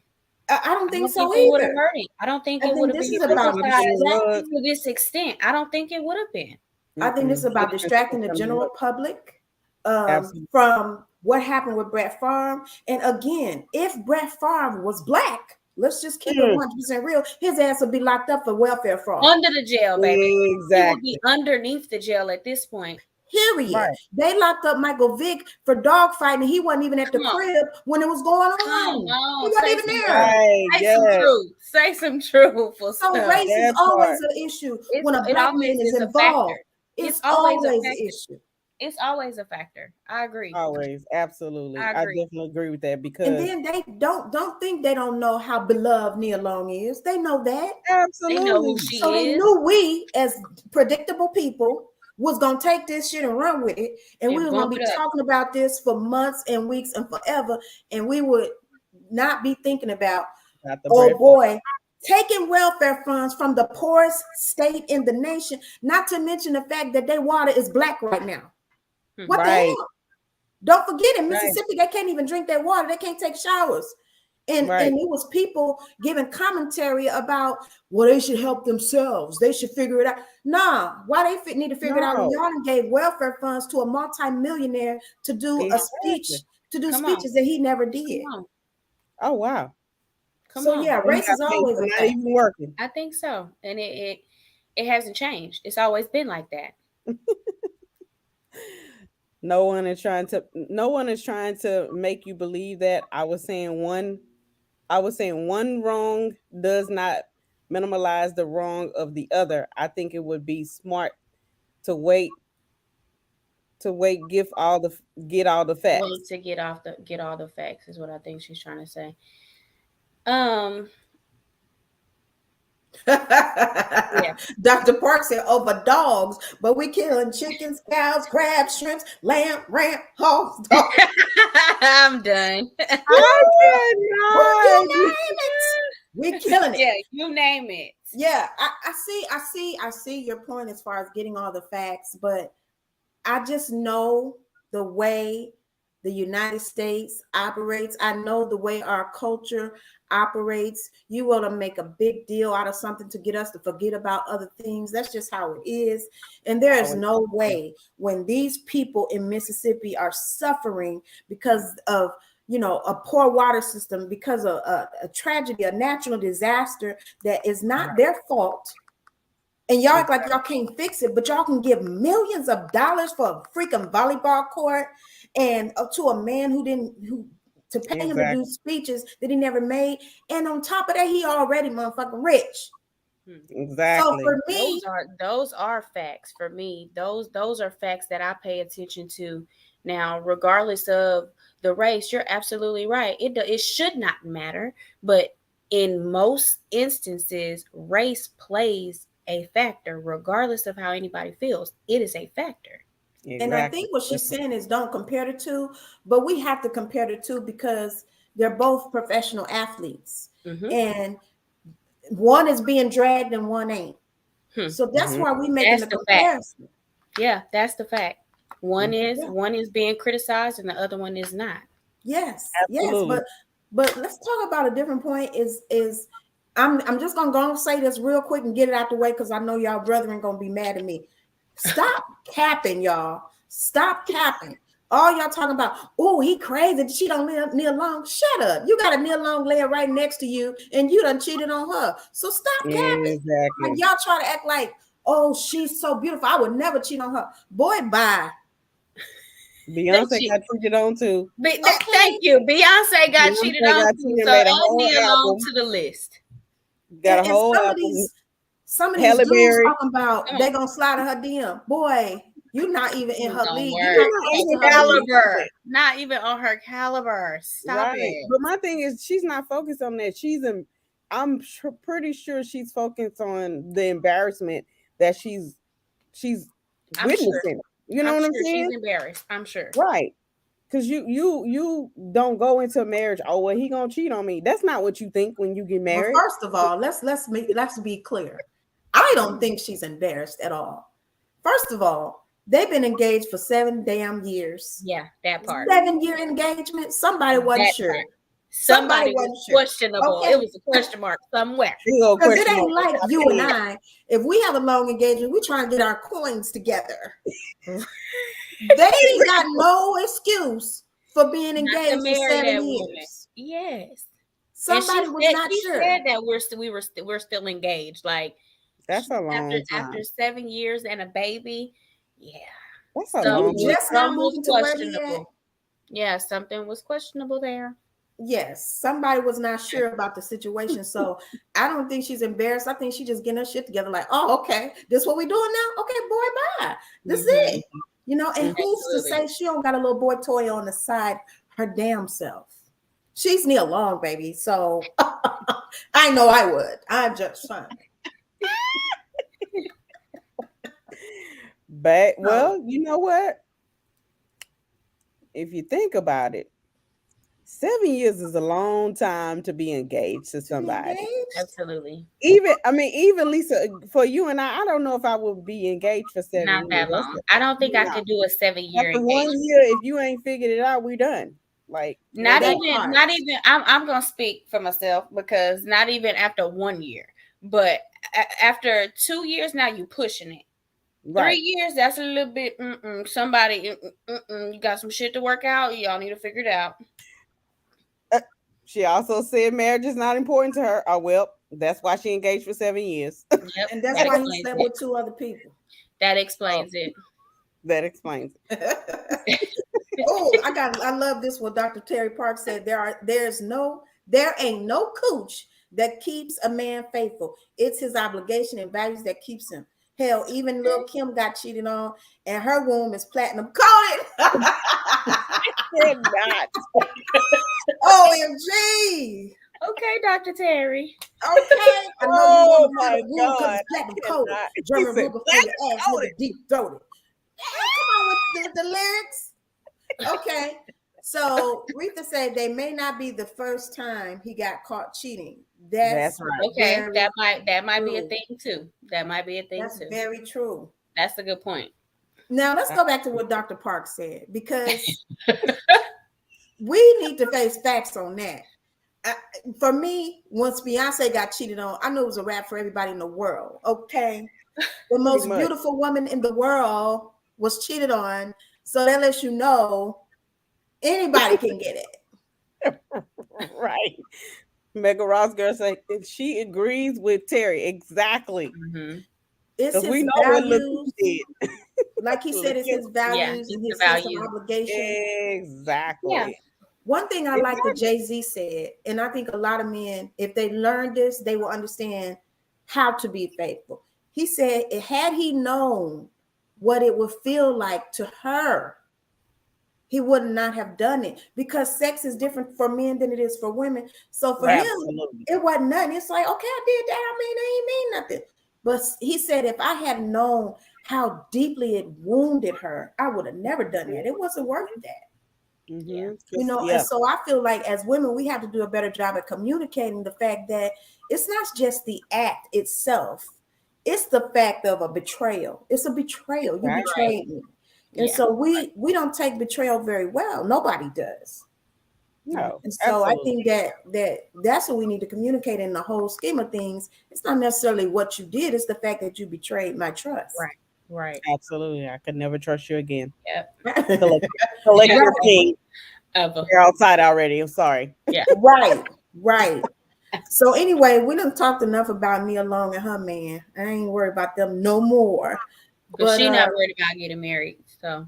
I don't I think don't think so it would have either. hurt it. I don't think I it would think have this been is Just about swept it under publicized the distracting. rug. to this extent. I don't think it would have been. I think this is Mm-mm. about Just been distracting swept the under the general rug. public Absolutely. from what happened with Brett Favre. And again, if Brett Favre was black, let's just keep it Mm. 100% real, his ass would be locked up for welfare fraud. Under the jail, baby. He would be Exactly. underneath the jail at this point. Period. Right. They locked up Michael Vick for dog fighting. He wasn't even at the Come on. crib when it was going Come on. He on. wasn't Say even some there. truth. Right. Say some Yes. truth. Say some truthful So stuff. race is That always part. an issue It's when a it black always man is is a factor. involved. It's It's always a always an factor. issue. It's always a factor. I agree. Always. Absolutely. I I agree. definitely agree with that And because then they don't think they don't know how beloved Nia Long is. They know that. They know who absolutely. So they she is knew we, as predictable people, was gonna take this shit and run with it, and we and were gonna bump be it up. talking about this for months and weeks and forever, and we would not be thinking about, Got the oh bread for boy, taking welfare funds from the poorest state in the nation. Not to mention the fact that their water is black right now. Hmm. What the right. hell? Don't forget in Right. Mississippi, they can't even drink their water. They can't take showers. And Right. it was people giving commentary about, well, they should help themselves. They should figure it out. Nah, why they need to figure it out when No. y'all done gave welfare funds to a multimillionaire to do a Exactly. speech, to do Come on. speeches that he never Come did. on. Oh wow. Come So on. yeah, And he race got is paid always for a not factor. even working. I think so. And it hasn't changed. It's always been like that. No one is trying to make you believe that. I was saying one wrong does not minimize the wrong of the other. I think it would be smart to wait, get all the Wait facts. to get all the facts is what I think she's trying to say. Um Dr. Park said over dogs, but we killing chickens, cows, crabs, shrimps, lamb, ram, hogs, dogs. I'm done. I You cannot. name it. We killing it. Yeah, you name it. Yeah, I see your point as far as getting all the facts, but I just know the way the United States operates. I know the way our culture operates. You want to make a big deal out of something to get us to forget about other things. That's just how it is. And there is no way when these people in Mississippi are suffering because of a poor water system, because of a tragedy, a natural disaster that is not their fault. And y'all act like y'all can't fix it, but y'all can give millions of dollars for a freaking volleyball court and to a man who to pay him to do speeches that he never made. And on top of that, he already motherfucking rich. Exactly. So for me, those are facts for me. Those are facts that I pay attention to. Now, regardless of the race, you're absolutely right. It should not matter, but in most instances, race plays a factor, regardless of how anybody feels. It is a factor. Exactly. And I think what she's saying is don't compare the two, but we have to compare the two because they're both professional athletes. And one is being dragged and one ain't. So that's why we making the comparison. Yeah, that's the fact. One is being criticized and the other one is not. Yes, absolutely. Yes, but let's talk about a different point. Is I'm just gonna go and say this real quick and get it out the way because I know y'all brethren gonna be mad at me. Stop capping, y'all. Stop capping. All y'all talking about, oh, he crazy. She don't live Nia Long. Shut up. You got a Nia Long laying right next to you, and you done cheated on her. So stop capping. Exactly. Like, y'all try to act like, oh, she's so beautiful. I would never cheat on her. Boy, bye. Beyonce got cheated on too. Thank you. Beyonce got cheated on too. So add Nia Long to the list. Got a whole album. Some of these dudes talking about they gonna slide in her DM. Boy, you're not even in her league. Not even on her caliber. Stop it. But my thing is, she's not focused on that. I'm pretty sure she's focused on the embarrassment that she's witnessing. Sure. You know what I'm saying? She's embarrassed. I'm sure. Right. Because you don't go into marriage. Oh, well, he gonna cheat on me. That's not what you think when you get married. Well, first of all, let's be clear. I don't think she's embarrassed at all. First of all, they've been engaged for 7 damn years. Yeah, that part. 7-year engagement. Somebody wasn't sure. Part. Somebody was questionable. Okay. It was a question mark somewhere. Because it ain't like you and I. If we have a long engagement, we try and get our coins together. They got no excuse for being engaged for 7 years. Yes. Somebody was not sure. Said that we're still engaged. Like that's a long time. After 7 years and a baby. Yeah. That's a long time. Just not moving to where he at. Yeah, something was questionable there. Yes, somebody was not sure about the situation. So I don't think she's embarrassed. I think she's just getting her shit together. Like, oh, okay, this what we doing now? Okay, boy, bye. This is it. And who's to say she don't got a little boy toy on the side her damn self? She's Nia Long, baby. So I know I would. I'm just fine. But well, you know what? If you think about it, 7 years is a long time to be engaged to somebody. Absolutely. Even Lisa, for you and I don't know if I would be engaged for 7 years. Not that long. I don't think I could do a 7-year engagement. 1 year, if you ain't figured it out, we done. Like not even. I'm gonna speak for myself because not even after 1 year, but after 2 years, now you pushing it. Right. 3 years, that's a little bit. Somebody, you got some shit to work out. Y'all need to figure it out. She also said marriage is not important to her. Oh, well, that's why she engaged for 7 years. Yep. And that's why he slept with 2 other people. That explains it. That explains it. I love this one. Dr. Terry Park said there ain't no cooch that keeps a man faithful. It's his obligation and values that keeps him. Hell, even Lil Kim got cheated on, and her womb is platinum coated. Did not. OMG. Okay, Dr. Terry. Okay, I know you Oh want to my the wool because God. it's platinum I coated. cannot. He German said, rubber for black your ass, coated. nigga, deep throated. Come on with the lyrics. Okay. So Rita said they may not be the first time he got caught cheating. That's That's right. Okay, very that might be a true. thing too. That might be a thing That's too. very true. That's a good point. Now let's go back to what Dr. Park said, because we need to face facts on that. For me, once Beyonce got cheated on, I knew it was a wrap for everybody in the world. Okay. The most much. beautiful woman in the world was cheated on. So that lets you know anybody can get it. Right. Mega Ross girl say she agrees with Terry. Exactly. Mm-hmm. It's Because we his know what values. Lakeith did. Like he said, it's his Yeah, values it's and the his sense of value. obligation. Exactly. Yeah. One thing I like that Jay-Z said, and I think a lot of men, if they learn this, they will understand how to be faithful. He said, had he known what it would feel like to her, he would not have done it, because sex is different for men than it is for women. So for him, it wasn't nothing. It's like, okay, I did that. I mean, it ain't mean nothing. But he said, if I had known how deeply it wounded her, I would have never done that. It wasn't worth that. Yeah. You know, and so I feel like as women, we have to do a better job at communicating the fact that it's not just the act itself, it's the fact of a betrayal. It's a betrayal. You betrayed me. And so we don't take betrayal very well. Nobody does. No. And so I think that's what we need to communicate in the whole scheme of things. It's not necessarily what you did, it's the fact that you betrayed my trust. Right. Absolutely. I could never trust you again. Yep. Collect your ping. You're outside already. I'm sorry. Yeah. Right. So anyway, we done talked enough about Nia Long and her man. I ain't worried about them no more. But she's not worried about getting married. So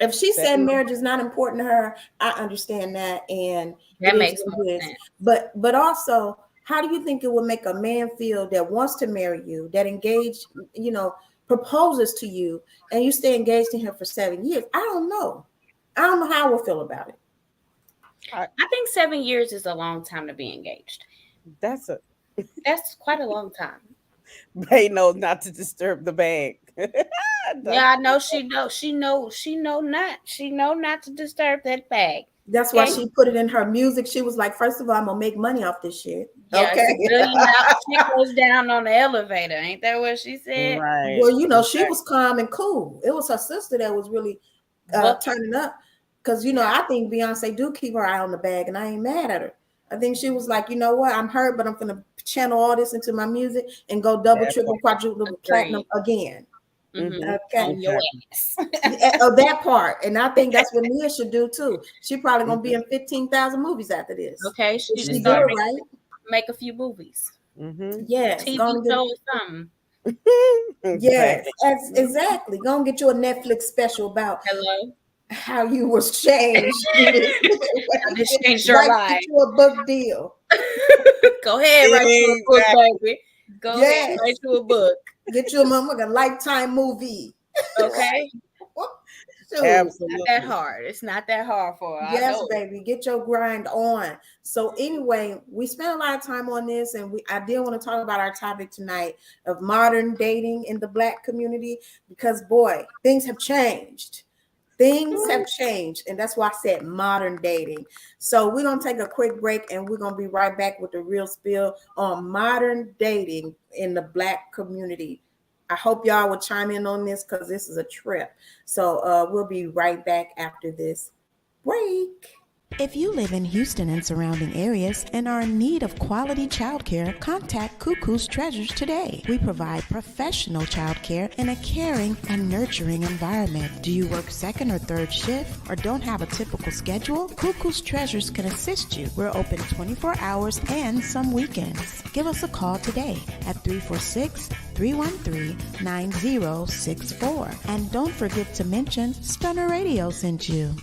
if she said marriage is not important to her, I understand that, and that makes sense. But also, how do you think it would make a man feel that wants to marry you, that engaged, you know, proposes to you, and you stay engaged to him for 7 years? I don't know how I would feel about it. I think 7 years is a long time to be engaged. That's quite a long time. Bay knows not to disturb the bag. Yeah, I know she know not to disturb that bag. That's why she put it in her music. She was like, first of all, I'm gonna make money off this shit. Yeah, okay. She goes down on the elevator. Ain't that what she said? Right. Well, you know, she was calm and cool. It was her sister that was really turning up. Because, you know, I think Beyonce do keep her eye on the bag, and I ain't mad at her. I think she was like, you know what? I'm hurt, but I'm going to channel all this into my music and go double, triple, quadruple, platinum again. Mm-hmm. Okay. On your ass. That part. And I think that's what Nia should do, too. She probably going to be in 15,000 movies after this. Okay. She just do it, right? Make a few movies. Mm-hmm. Yes. TV show or something. Yes, exactly. Go and get you a Netflix special about how you was changed. Just changed your life. Get you a book deal. Go ahead, write you a book, baby. Go ahead, write you a book. Get you a Lifetime movie. Okay. Absolutely. It's not that hard. It's not that hard for her. Yes, baby. Get your grind on. So anyway, we spent a lot of time on this, and I did want to talk about our topic tonight of modern dating in the Black community, because boy, things have changed. Things have changed, and that's why I said modern dating. So we're going to take a quick break, and we're going to be right back with the real spill on modern dating in the Black community. I hope y'all will chime in on this, because this is a trip. So we'll be right back after this break. If you live in Houston and surrounding areas and are in need of quality childcare, contact Cuckoo's Treasures today. We provide professional childcare in a caring and nurturing environment. Do you work second or third shift or don't have a typical schedule? Cuckoo's Treasures can assist you. We're open 24 hours and some weekends. Give us a call today at 346-313-9064. And don't forget to mention Stunner Radio sent you.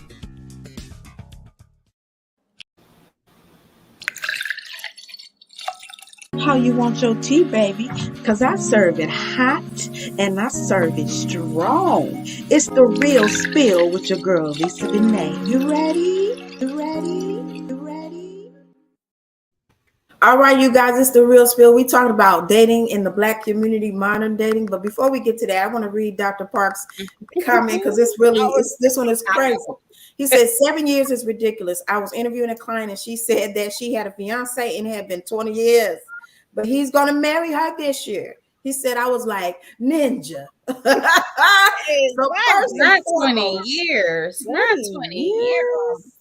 How you want your tea, baby? Because I serve it hot and I serve it strong. It's the real spill with your girl, Lisa Denae. You ready? You ready? You ready? All right, you guys, it's the real spill. We talked about dating in the Black community, modern dating. But before we get to that, I want to read Dr. Park's comment because this one is crazy. He said 7 years is ridiculous. I was interviewing a client and she said that she had a fiance and it had been 20 years, but he's gonna marry her this year. He said, I was like, ninja. So not 20 years. Not 20 years.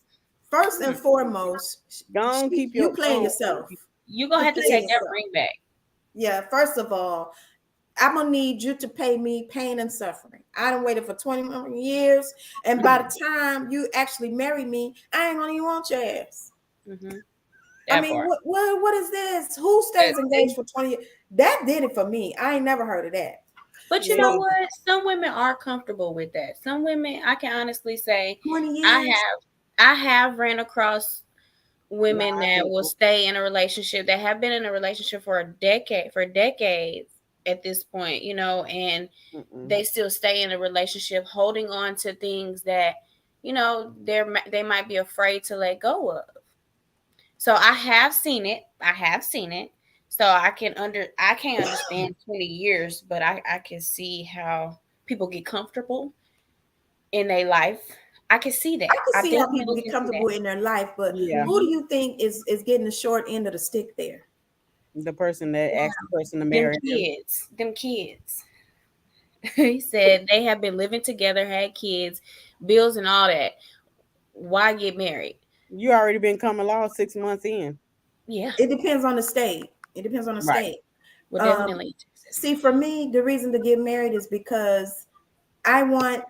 First and foremost, Don't keep you playing yourself. You're gonna have to take that ring back. Yeah, first of all, I'm gonna need you to pay me pain and suffering. I done waited for 20 years, and by the time you actually marry me, I ain't gonna even want your ass. Mm-hmm. I mean, what is this? Who stays engaged for 20 years? That did it for me. I ain't never heard of that. But you know what? Some women are comfortable with that. Some women, I can honestly say, 20 years. I have ran across women that will stay in a relationship, that have been in a relationship for decades at this point, you know, and they still stay in a relationship holding on to things that, you know, they might be afraid to let go of. So I have seen it. So I can't understand 20 years, but I can see how people get comfortable in their life. I can see that. I can see how people get comfortable in their life, but who do you think is getting the short end of the stick there? The person that asked the person to marry them kids. He said they have been living together, had kids, bills and all that. Why get married? You already been common law 6 months in. Yeah. It depends on the state. State. Well, definitely. See, for me, the reason to get married is because I want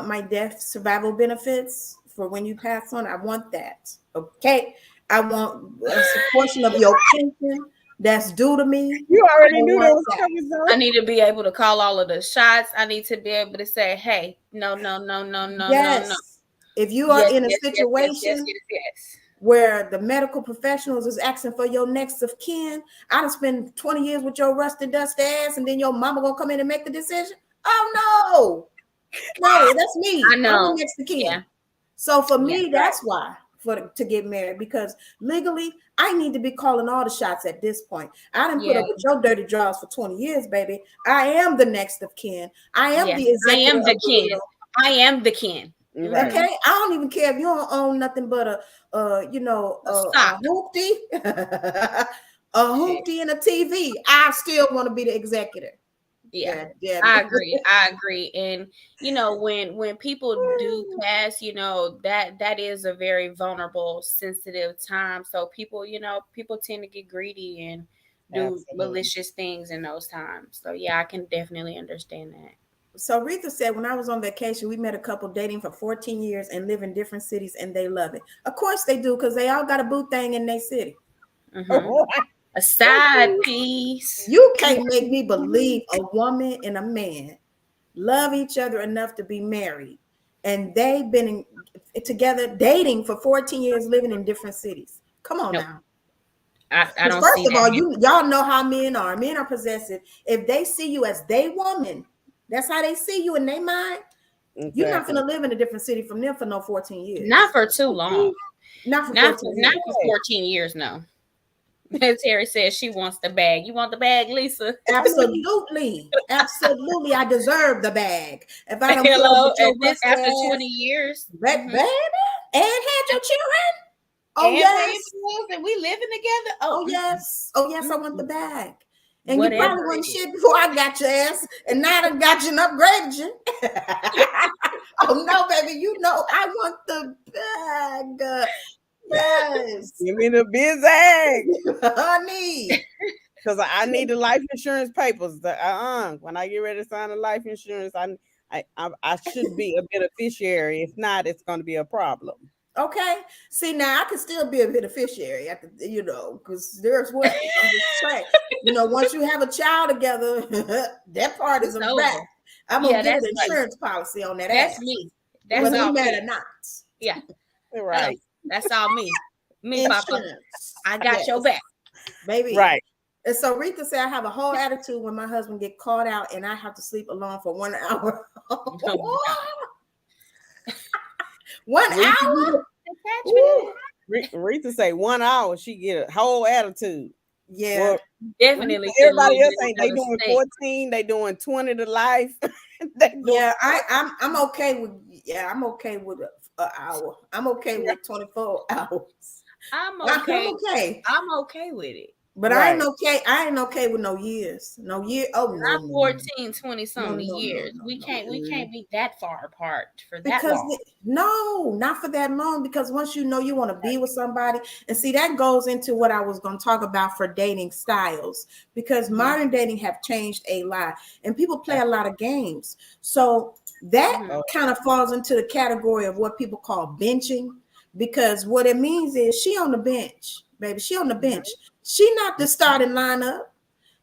my death survival benefits for when you pass on. I want that. Okay. I want a portion of your pension that's due to me. You already knew that was coming. I need to be able to call all of the shots. I need to be able to say, hey, no. Yes. If you are in a situation where the medical professionals is asking for your next of kin, I done spend 20 years with your rusty dust ass, and then your mama gonna come in and make the decision. Oh no, that's me. I know. I'm the next of kin. Yeah. So for me, that's why to get married, because legally I need to be calling all the shots at this point. I didn't put up with your dirty draws for 20 years, baby. I am the next of kin. I am the executive. I am the kin. I am the kin. Right. Okay, I don't even care if you don't own nothing but a hoopty, a hoopty and a TV. I still want to be the executive. Yeah, I agree. And you know, when people do pass, you know, that is a very vulnerable, sensitive time. So people tend to get greedy and do malicious things in those times. So yeah, I can definitely understand that. So Rita said, when I was on vacation, we met a couple dating for 14 years and live in different cities, and they love it. Of course they do, because they all got a boo thing in their city. A side piece. You can't make me believe a woman and a man love each other enough to be married, and they've been together dating for 14 years, living in different cities. Come on now. I don't First see of that. all, y'all know how men are. Men are possessive. If they see you as they woman, that's how they see you in their mind. Exactly. You're not going to live in a different city from them for no 14 years. Not for too long. Not for 14 years, no. As Terry says, she wants the bag. You want the bag, Lisa? Absolutely. Absolutely. I deserve the bag. If I don't after 20 years. Baby, and had your children. Oh, and yes. And we living together. Oh, yes. Oh, yes, I want the bag. And you probably wasn't shit before I got your ass, and now I got you and upgraded you. Oh no, baby, you know I want the bag. Yes, give me the biz bag, honey. Because I need the life insurance papers. When I get ready to sign the life insurance, I should be a beneficiary. If not, it's going to be a problem. Okay. See, now I can still be a beneficiary, because there's what I'm just saying. Once you have a child together, that part is a wrap. I'm gonna get an insurance policy on that. That's me. That's whether all you mad or not. Yeah. Right. That's all me. Me, Papa. I got your back, baby. Right. And so Rita said, I have a whole attitude when my husband get called out and I have to sleep alone for 1 hour. 1 hour? Rita say 1 hour, she get a whole attitude. Yeah. Well, Definitely. everybody else ain't. They doing 14. They doing 20 to life. Yeah, I'm okay with. Yeah, I'm okay with an hour. I'm okay with 24 hours. I'm I'm okay. okay. I'm okay with it. But I ain't okay. I ain't okay with no years. No year. Oh no, Not no, 14, 20 something no, years. We can't be that far apart for that because long. no, not for that long. Because once you know you want to be with somebody, and see that goes into what I was going to talk about for dating styles. Because modern dating have changed a lot, and people play a lot of games. So that kind of falls into the category of what people call benching. Because what it means is she on the bench, baby. She on the bench. She not the starting lineup.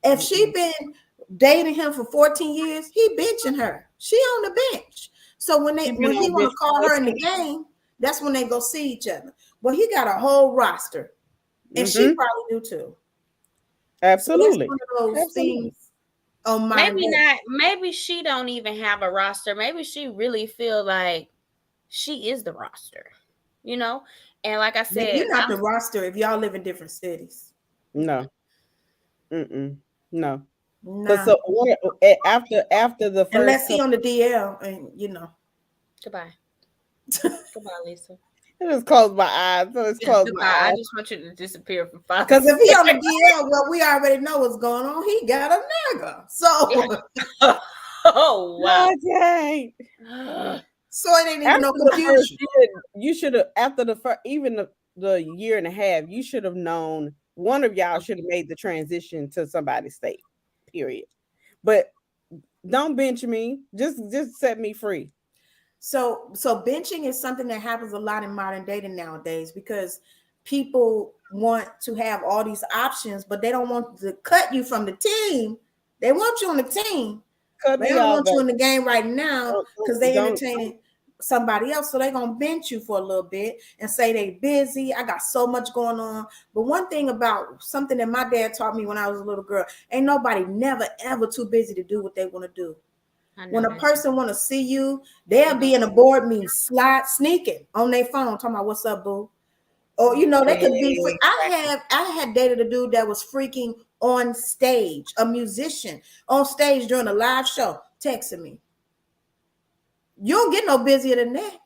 If she been dating him for 14 years, he benching her. She on the bench. So when he want to call her in the game, that's when they go see each other. But he got a whole roster, and she probably do too. Absolutely. So that's one of those things on my maybe not. Maybe she don't even have a roster. Maybe she really feel like she is the roster. You know, and like I said, you're not the roster if y'all live in different cities. No. No. Nah. So after the first, unless he on the DL, and you know. Goodbye. Goodbye, Lisa. I just close my eyes. So it's closed my eyes. I just want you to disappear for 5 Because if he on the DL, well, we already know what's going on. He got a nigga. So oh wow. Okay. So it ain't even no confusion. You should have after the first, even the year and a half, you should have known one of y'all should have made the transition to somebody's state. Period. But don't bench me. Just set me free. So benching is something that happens a lot in modern dating nowadays because people want to have all these options, but they don't want to cut you from the team. They want you on the team. They don't want you in the game right now because they entertaining somebody else. So they're going to bench you for a little bit and say they busy. I got so much going on. But one thing about something that my dad taught me when I was a little girl, ain't nobody never, ever too busy to do what they want to do. When a person want to see you, they'll be in a board meeting, sneaking on their phone, talking about what's up, boo. Or, you know, they could be free. I had dated a dude that was freaking on stage, a musician on stage during a live show, texting me. You don't get no busier than that.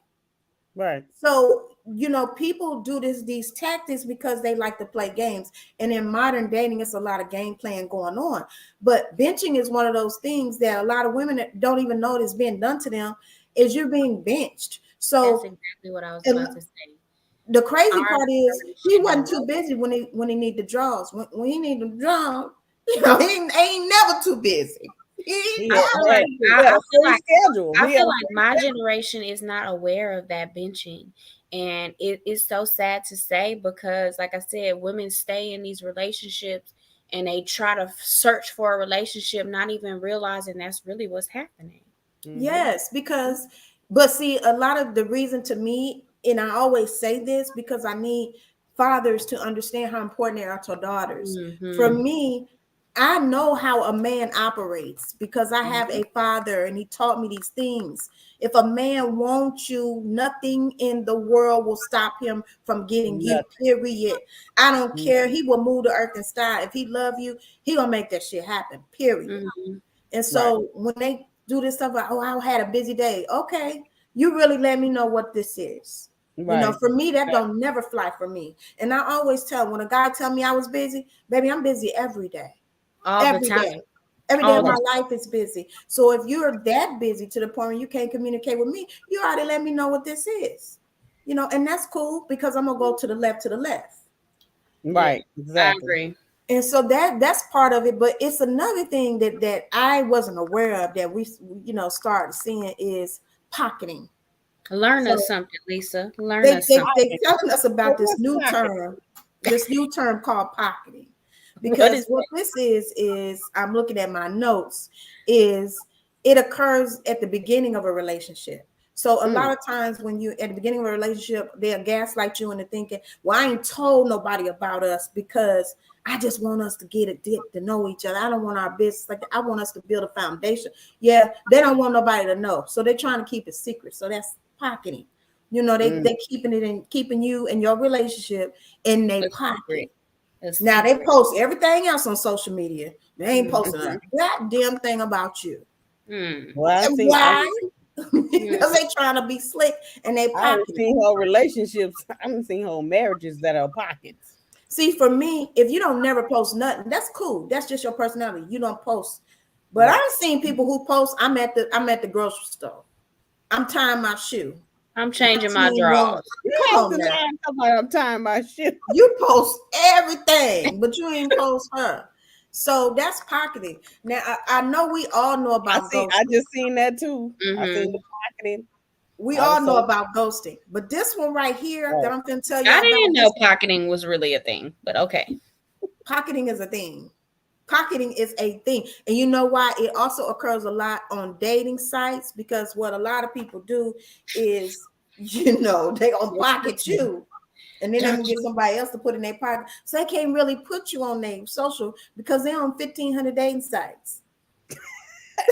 Right. So, you know, people do these tactics because they like to play games. And in modern dating, it's a lot of game playing going on. But benching is one of those things that a lot of women don't even know is being done to them, is you're being benched. So that's exactly what I was about to say. The crazy part is he wasn't too busy when he need the draws. When he need the draws, you know, he ain't never too busy. I feel like my generation is not aware of that benching, and it is so sad to say because, like I said, women stay in these relationships and they try to search for a relationship, not even realizing that's really what's happening. Yes, because but see, a lot of the reason to me, and I always say this because I need fathers to understand how important they are to daughters. For me, I know how a man operates because I have a father and he taught me these things. If a man wants you, nothing in the world will stop him from getting you, period. I don't care. He will move the earth and sky. If he love you, he gonna make that shit happen, period. And so when they do this stuff like, oh, I had a busy day. Okay, you really let me know what this is. You know, for me, that don't never fly for me. And I always tell when a guy tell me I was busy, baby, I'm busy every day. Every day of my life is busy. So if you're that busy to the point where you can't communicate with me, you ought to let me know what this is. You know, and that's cool because I'm gonna go to the left. Right. Exactly. I agree. And so that's part of it. But it's another thing that I wasn't aware of that we started seeing is pocketing. Learn us something, Lisa. Learn us something. They're telling us about this new term called pocketing. Because what this is I'm looking at my notes, is it occurs at the beginning of a relationship. So a lot of times when you at the beginning of a relationship, they'll gaslight you into thinking, well, I ain't told nobody about us because I just want us to get to know each other. I don't want our business. Like I want us to build a foundation. Yeah, they don't want nobody to know. So they're trying to keep it secret. So that's pocketing. You know, they keeping you and your relationship in their pocket. Now they post everything else on social media. They ain't posting a goddamn thing about you. Well, Why? Because they trying to be slick and they I haven't pocket. seen whole relationships. I haven't seen whole marriages that are pockets. See, for me, if you don't never post nothing, that's cool. That's just your personality. You don't post. But I've seen people who post, I'm at the grocery store. I'm tying my shoe. I'm changing my drawers. Come on now. I'm tying my shoe. You post everything, but you ain't post her. So that's pocketing. Now I know we all know about ghosting. I just seen that too. I seen the pocketing. We all know about ghosting, but this one right here that I'm going to tell you I about. didn't know pocketing was really a thing, but okay. Pocketing is a thing. Pocketing is a thing. And you know why? It also occurs a lot on dating sites, because what a lot of people do is, you know, they gonna pocket you. And then they can get somebody else to put in their pocket. So they can't really put you on their social because they're on 1,500 dating sites.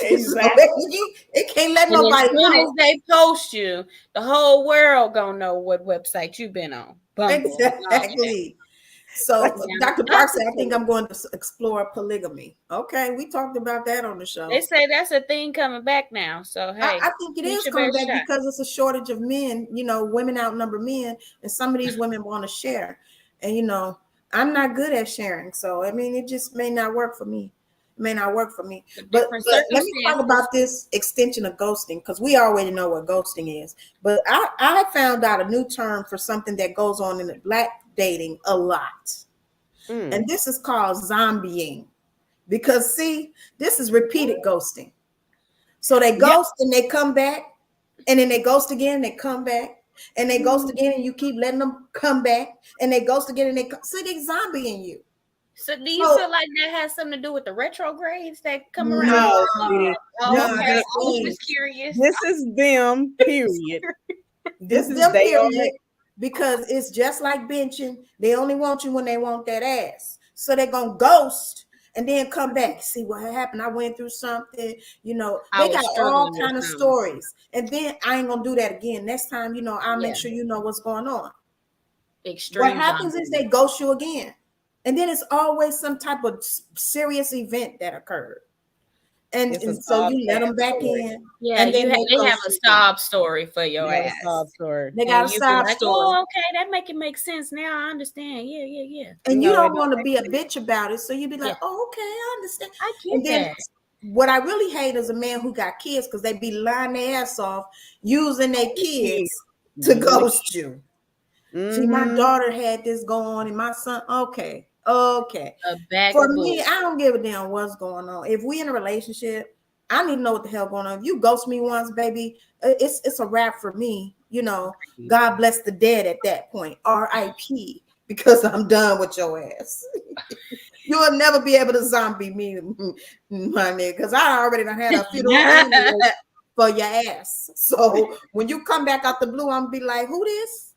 Exactly. So they can't let nobody know. As soon as they post you, the whole world gonna know what website you've been on. Bumble. Exactly. So Dr. Park said, I think I'm going to explore polygamy. Okay, we talked about that on the show. They say that's a thing coming back now. So hey, I think it is coming back because it's a shortage of men. You know, women outnumber men, and some of these women want to share. And you know, I'm not good at sharing, so I mean, it just may not work for me. It may not work for me. But let me talk about this extension of ghosting, because we already know what ghosting is. But I found out a new term for something that goes on in the Black dating a lot. And this is called zombieing, because see, this is repeated ghosting. So they ghost and they come back, and then they ghost again, they come back, and they ghost again, and you keep letting them come back, and they ghost again, and so they zombieing you. So do you feel like that has something to do with the retrogrades that come around? No, okay. I was just curious. This is them, period. This is them, period. Because it's just like benching. They only want you when they want that ass. So they're going to ghost and then come back. See what happened? I went through something. You know, they got all kind of stories. And then I ain't going to do that again. Next time, you know, I'll make sure you know what's going on. Extreme. What happens is they ghost you again. And then it's always some type of serious event that occurred. And so you let them back in. Yeah, and then they have a sob story for your ass. They got a sob story. Oh, okay, that make sense now. I understand. Yeah. And you don't want to be a bitch about it, so you be like, "Oh, okay, I understand." I get that. What I really hate is a man who got kids, because they be lying their ass off using their kids to ghost you. See, my daughter had this going, and my son. Okay. For me, I don't give a damn what's going on. If we in a relationship, I need to know what the hell going on. If you ghost me once, baby, it's a wrap for me. You know, God bless the dead at that point. R.I.P. Because I'm done with your ass. You will never be able to zombie me, my nigga, because I already done had a funeral for your ass. So when you come back out the blue, I'm gonna be like, who this?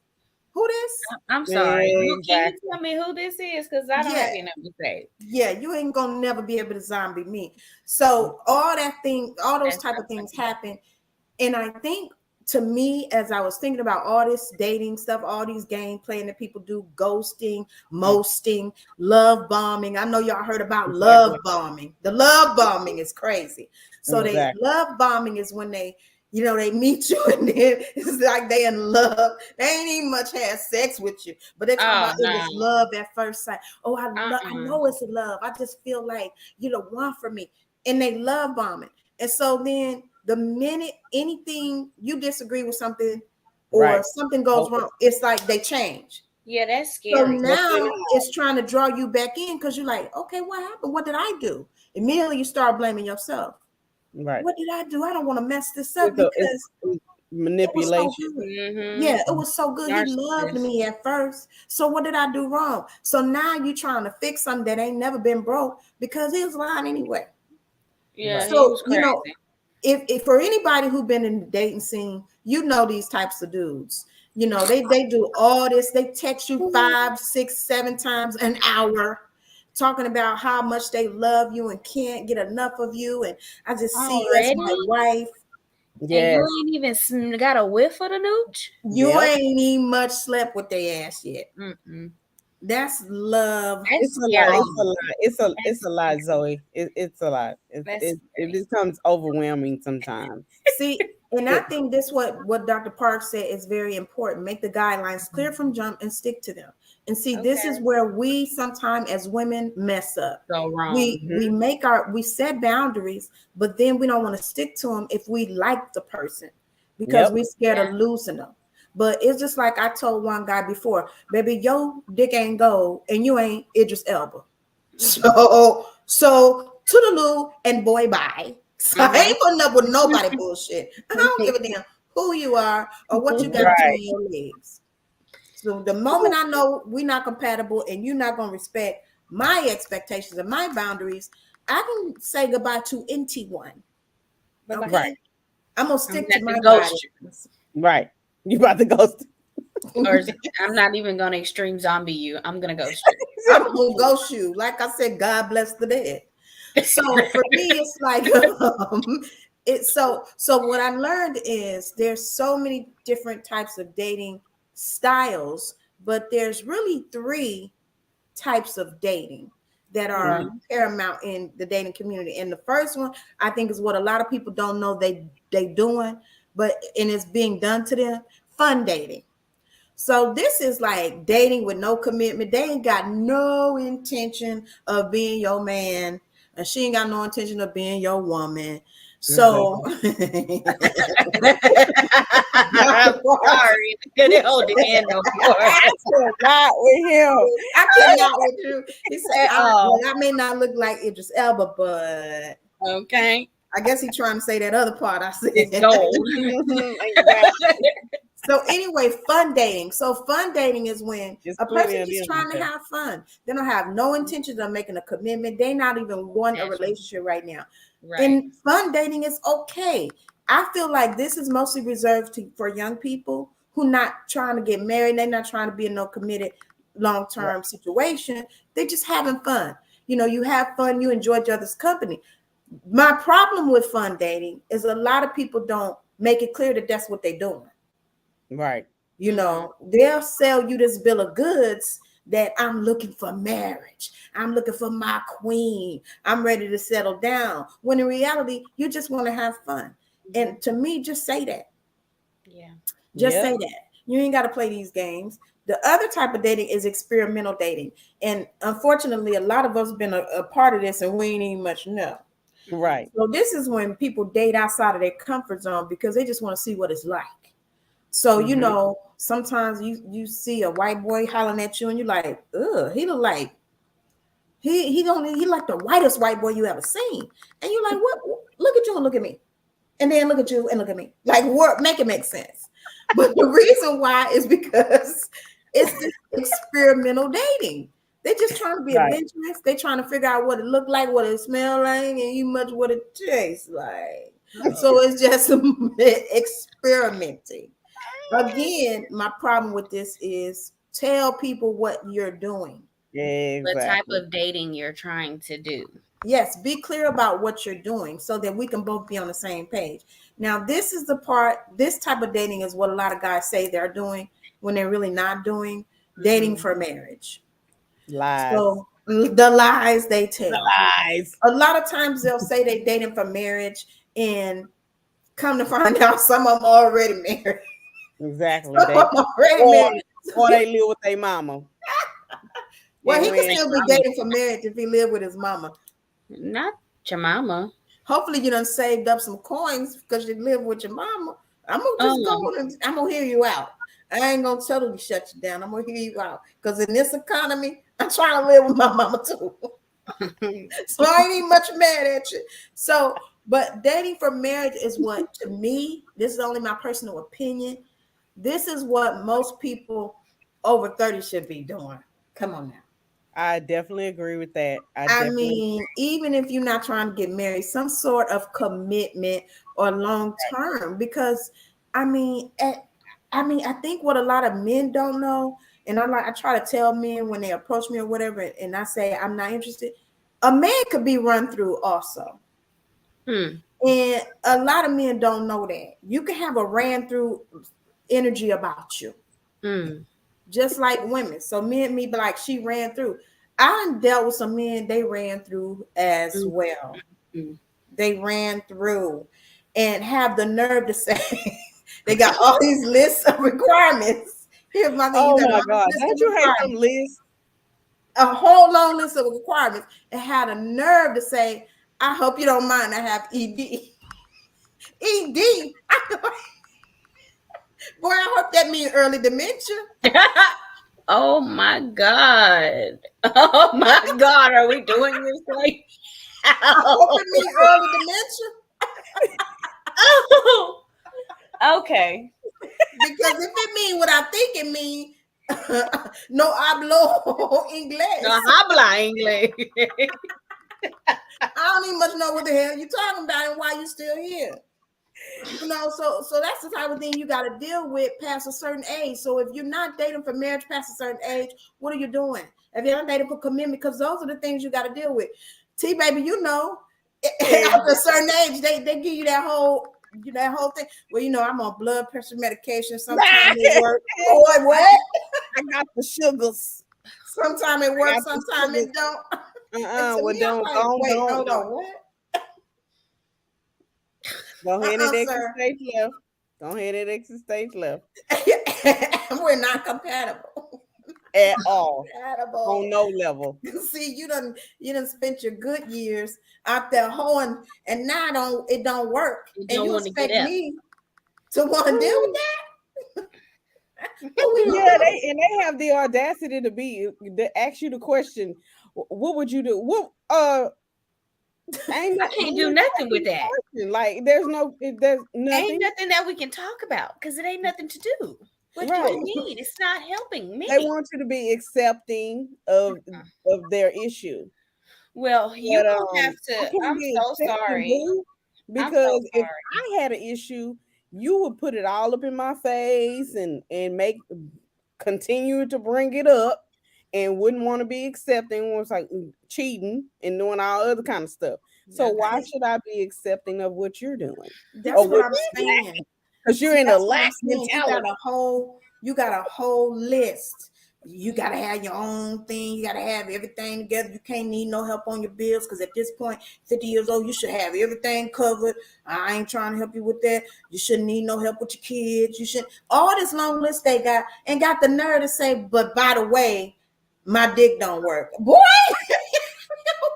Who this? I'm sorry. Can you tell me who this is? Because I don't have anything to say. Yeah, you ain't gonna never be able to zombie me. So all those type of things happen. And I think, to me, as I was thinking about all this dating stuff, all these game playing that people do, ghosting, mosting, love bombing. I know y'all heard about love bombing. The love bombing is crazy. So they love bombing is when they, you know, they meet you and then it's like they in love. They ain't even much had sex with you, but they're talking about it was love at first sight. Oh, I know it's love. I just feel like you're the one for me. And they love bombing. And so then the minute anything you disagree with something or something goes wrong, it's like they change. Yeah, that's scary. So now it's trying to draw you back in, because you're like, okay, what happened? What did I do? Immediately you start blaming yourself. Right. What did I do? I don't want to mess this up because manipulation. Yeah, it was so good. He loved me at first. So what did I do wrong? So now you're trying to fix something that ain't never been broke because he was lying anyway. Yeah. So you know, if for anybody who's been in the dating scene, you know these types of dudes. You know, they do all this. They text you 5, 6, 7 times an hour, talking about how much they love you and can't get enough of you. And I just see you as my wife. And you Yes. ain't even got a whiff of the nooch. You Yep. ain't even much slept with their ass yet. Mm-mm. That's love. It's That's a lot. It's scary. a lot. It's That's a lot, scary. Zoe. It's a lot. That's It scary. becomes overwhelming sometimes. See, and I It, think this what Dr. Park said is very important. Make the guidelines clear from jump and stick to them. And see, this is Okay. where we sometimes as women mess up. Go wrong. mhm. We set boundaries, but then we don't want to stick to them if we like the person because Yep. we scared of Yeah. losing them. But it's just like I told one guy before, baby, your dick ain't gold and you ain't Idris Elba. So toodaloo and boy bye. So I Mm-hmm. ain't putting up with nobody bullshit. I don't give a damn who you are or what you got Right. between your legs. So the moment I know we're not compatible and you're not gonna respect my expectations and my boundaries, I can say goodbye to NT1. Bye bye. Right. Okay. I'm gonna I'm stick gonna to have my to ghost you, guidelines. Right. You about to go. or I'm not even gonna extreme zombie you. I'm gonna ghost you. I'm gonna ghost you. Like I said, God bless the dead. So for me, it's like it's so what I learned is there's so many different types of dating styles, but there's really three types of dating that are Mhm. Mm-hmm. paramount in the dating community. And the first one, I think, is what a lot of people don't know they doing, but and it's being done to them. Fun dating. So this is like dating with no commitment. They ain't got no intention of being your man, and she ain't got no intention of being your woman. So Exactly. I'm sorry. I couldn't hold it in no more. Not with him. I cannot with you. He said, At all. I may not look like Idris Elba, but Okay. I guess he's trying to say that other part I It's said. gold. Exactly. So anyway, fun dating. So fun dating is when There's a plenty person of just them trying out to there. have fun. They don't have no intentions of making a commitment. They not even want a That's right. relationship right now. Right. And fun dating is okay. I feel like this is mostly reserved for young people who not trying to get married. They're not trying to be in no committed long-term situation. They're just having fun. You know, you have fun, you enjoy each other's company. My problem with fun dating is a lot of people don't make it clear that that's what they're doing. Right. You know, they'll sell you this bill of goods that I'm looking for marriage. I'm looking for my queen. I'm ready to settle down. When in reality, you just want to have fun. Mm-hmm. And to me, just say that. Yeah. Just Yep. say that. You ain't got to play these games. The other type of dating is experimental dating. And unfortunately, a lot of us been a part of this and we ain't even much know. Right. So this is when people date outside of their comfort zone because they just want to see what it's like. So you Mhm. know, sometimes you see a white boy hollering at you, and you're like, ugh, he look like he like the whitest white boy you ever seen, and you're like, what? Look at you and look at me, and then look at you and look at me. Like, what? Make it make sense. But the reason why is because it's this experimental dating. They're just trying to be Right. adventurous. They're trying to figure out what it look like, what it smell like, and even much what it tastes like. So it's just experimenting. Again, my problem with this is tell people what you're doing. What type Exactly. of dating you're trying to do. Yes, be clear about what you're doing so that we can both be on the same page. Now, this is the part, this type of dating is what a lot of guys say they're doing when they're really not doing dating Mm-hmm. for marriage. Lies. So the lies they tell. Lies. A lot of times they'll say they dating for marriage and come to find out some of them already married. Exactly. Some of them already Or married. or they live with their mama. Well, And he can when still be dating for marriage if he live with his mama. Not your mama. Hopefully, you done saved up some coins because you live with your mama. I'm gonna just go and I'm gonna hear you out. I ain't gonna totally shut you down. I'm gonna hear you out because in this economy, I'm trying to live with my mama too. So I ain't even much mad at you. So, but dating for marriage is what, to me, this is only my personal opinion. This is what most people over 30 should be doing. Come on now. I definitely agree with that. I I definitely mean, even if you're not trying to get married, some sort of commitment or long term, because I mean, I think what a lot of men don't know, and I try to tell men when they approach me or whatever, and I say I'm not interested. A man could be run through also. Hmm. And a lot of men don't know that. You can have a ran through energy about you. Just like women. So men and me be like, she ran through. I dealt with some men, they ran through as well. They ran through and have the nerve to say they got all these lists of requirements. Here's my thing. Oh You got my all God. these Don't lists of you hate them requirements. lists? A whole long list of requirements, and had a nerve to say, I hope you don't mind I have ED. ED. Boy, I hope that means early dementia. Oh my God. Oh my God. Are we doing this right I now? hope it means early dementia. Oh. Okay. Because if it means what I think it means, no hablo inglés. No habla inglés. I don't even much know what the hell you're talking about and why you're still here. You know, so that's the type of thing you got to deal with past a certain age. So if you're not dating for marriage past a certain age, what are you doing? If you're not dating for commitment, because those are the things you got to deal with. T baby, you know, after a certain age, they give you that whole thing. Well, you know, I'm on blood pressure medication. Sometimes it works. Boy, what? I got the sugars. Sometimes it works, sometimes it don't. Well, Me, don't, I'm like, wait, don't. hold on, what? Go ahead and exit Sir. stage left. Go ahead and exit stage left. We're not compatible. At all. Compatible. On no level. See, you done spent your good years out there hoeing, and now it don't work. You and don't you wanna expect get up. me to want to deal with that? Yeah, they have the audacity to ask you the question, what would you do? What I can't do nothing with that. Like there's nothing. Ain't nothing that we can talk about because it ain't nothing to do. What do you mean? It's not helping me. They want you to be accepting of their issue. Well, you don't have to. I'm so sorry. Because if I had an issue, you would put it all up in my face and continue to bring it up and wouldn't want to be accepting. Was like cheating and doing all other kind of stuff. So why should I be accepting of what you're doing? That's what I'm saying. Because you're in a lack mentality. You got a whole list. You got to have your own thing. You got to have everything together. You can't need no help on your bills because at this point, 50 years old, you should have everything covered. I ain't trying to help you with that. You shouldn't need no help with your kids. You should. All this long list they got and got the nerve to say, but by the way, my dick don't work. Boy,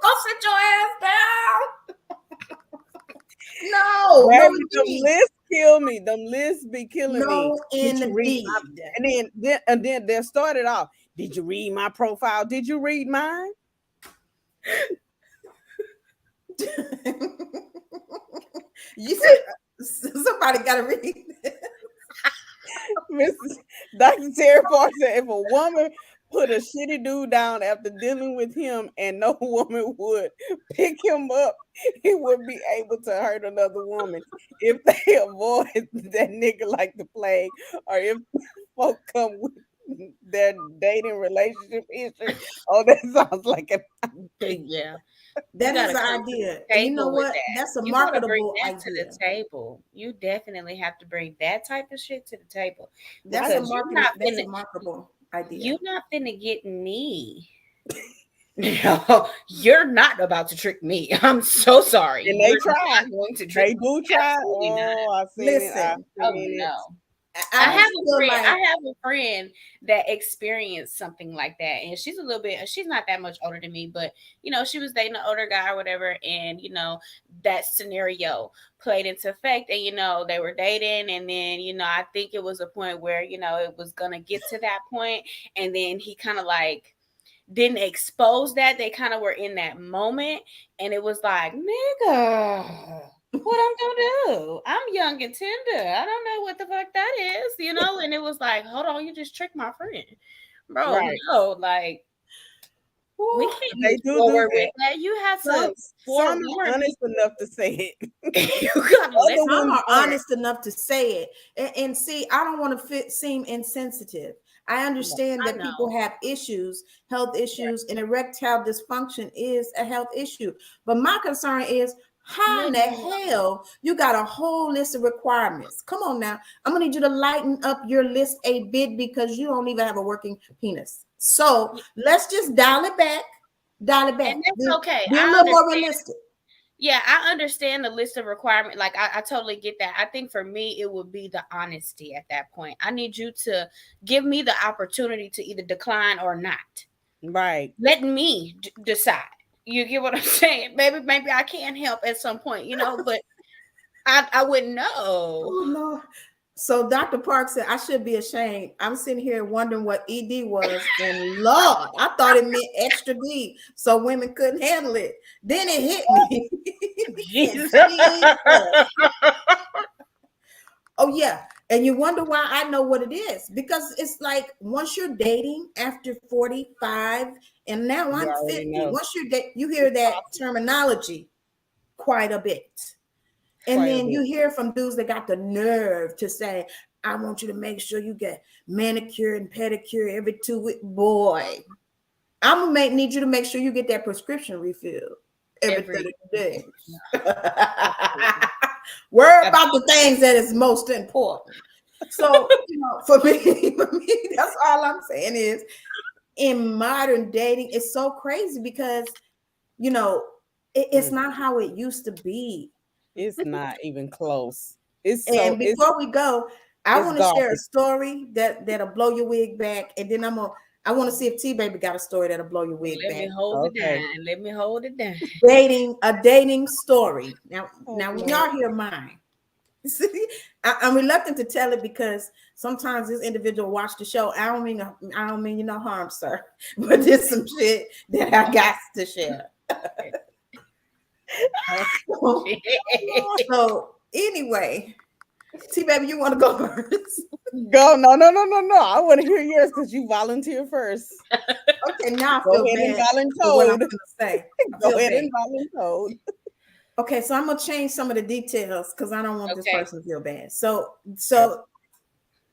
go sit your ass down. No, the list kill me. Them lists be killing me. No, indeed. And then they'll start it off. Did you read my profile? Did you read mine? You said somebody got to read. Mrs. Dr. Terry Parker said, if a woman put a shitty dude down after dealing with him and no woman would pick him up, he would be able to hurt another woman if they avoid that nigga like the plague, or if folk come with their dating relationship issue. Oh, that sounds like a yeah. That is an idea. You know what? That's a marketable idea to the table. You definitely have to bring that type of shit to the table. That's a marketable idea. You're not finna get me. No, you're not about to trick me. I'm so sorry. And they try. They do try. Oh, I see Listen. No. I have a friend that experienced something like that, and she's not that much older than me, but you know, she was dating an older guy or whatever, and you know, that scenario played into effect, and you know, they were dating, and then you know, I think it was a point where you know it was gonna get to that point, and then he kind of like didn't expose that. They kind of were in that moment, and it was like, nigga, what I'm gonna do? I'm young and tender. I don't know what the fuck that is, you know? And it was like, hold on, you just tricked my friend. Bro, right. No, like we can't move forward with that. You have to some are honest enough to say it. Some are honest enough to say it. And see, I don't want to seem insensitive. I understand that people have issues, health issues, and erectile dysfunction is a health issue. But my concern is, How in the hell you got a whole list of requirements? Come on now. I'm gonna need you to lighten up your list a bit because you don't even have a working penis. So let's just dial it back. Dial it back. And that's okay. Be a I little more understand. realistic. Yeah, I understand the list of requirements. Like I totally get that. I think for me it would be the honesty at that point. I need you to give me the opportunity to either decline or not. Right. Let me decide. You get what I'm saying? Maybe I can help at some point, but I wouldn't know. Oh no. So Dr. Park said, I should be ashamed. I'm sitting here wondering what ED was. And Lord, I thought it meant extra D so women couldn't handle it. Then it hit me. Jesus. Oh, yeah. And you wonder why I know what it is. Because it's like once you're dating after 45, and now I'm 50, once you hear that terminology quite a bit. And then you hear from dudes that got the nerve to say, I want you to make sure you get manicure and pedicure every 2 weeks. Boy, I'm gonna need you to make sure you get that prescription refilled every 30 days. Worry about the things that is most important. So, for me, that's all I'm saying is in modern dating, it's so crazy because, it's not how it used to be. It's not even close. And before we go, I want to share a story that'll blow your wig back, and then I want to see if T Baby got a story that'll blow your wig back. Let me hold it down. A dating story. Now when y'all hear mine, see, I'm reluctant to tell it because sometimes this individual watched the show. I don't mean you no harm, sir, but there's some shit that I got to share. So anyway, T Baby, you want to go first? Go. No. I want to hear yours because you volunteer first. Okay, now I Go feel ahead bad and for what I'm volunteer. gonna say. Go ahead and volunteer. Okay, so I'm gonna change some of the details because I don't want this person to feel bad. So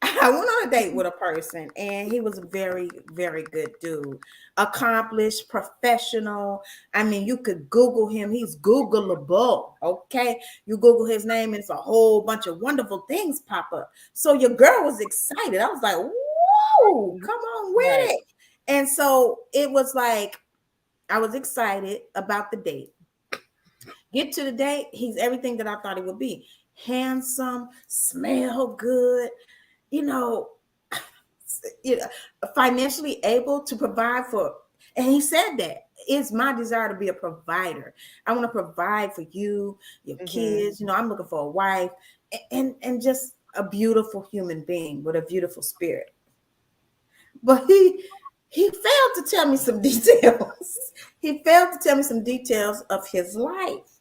I went on a date with a person, and he was a very, very good dude, accomplished, professional. I mean, you could Google him; he's Googleable. Okay, you Google his name, and it's a whole bunch of wonderful things pop up. So your girl was excited. I was like, "Whoa, come on with it!" And so it was like I was excited about the date. Get to the date, he's everything that I thought he would be: handsome, smell good. Financially able to provide for, and he said that it's my desire to be a provider. I want to provide for you, your kids. I'm looking for a wife and just a beautiful human being with a beautiful spirit. But he failed to tell me some details. He failed to tell me some details of his life.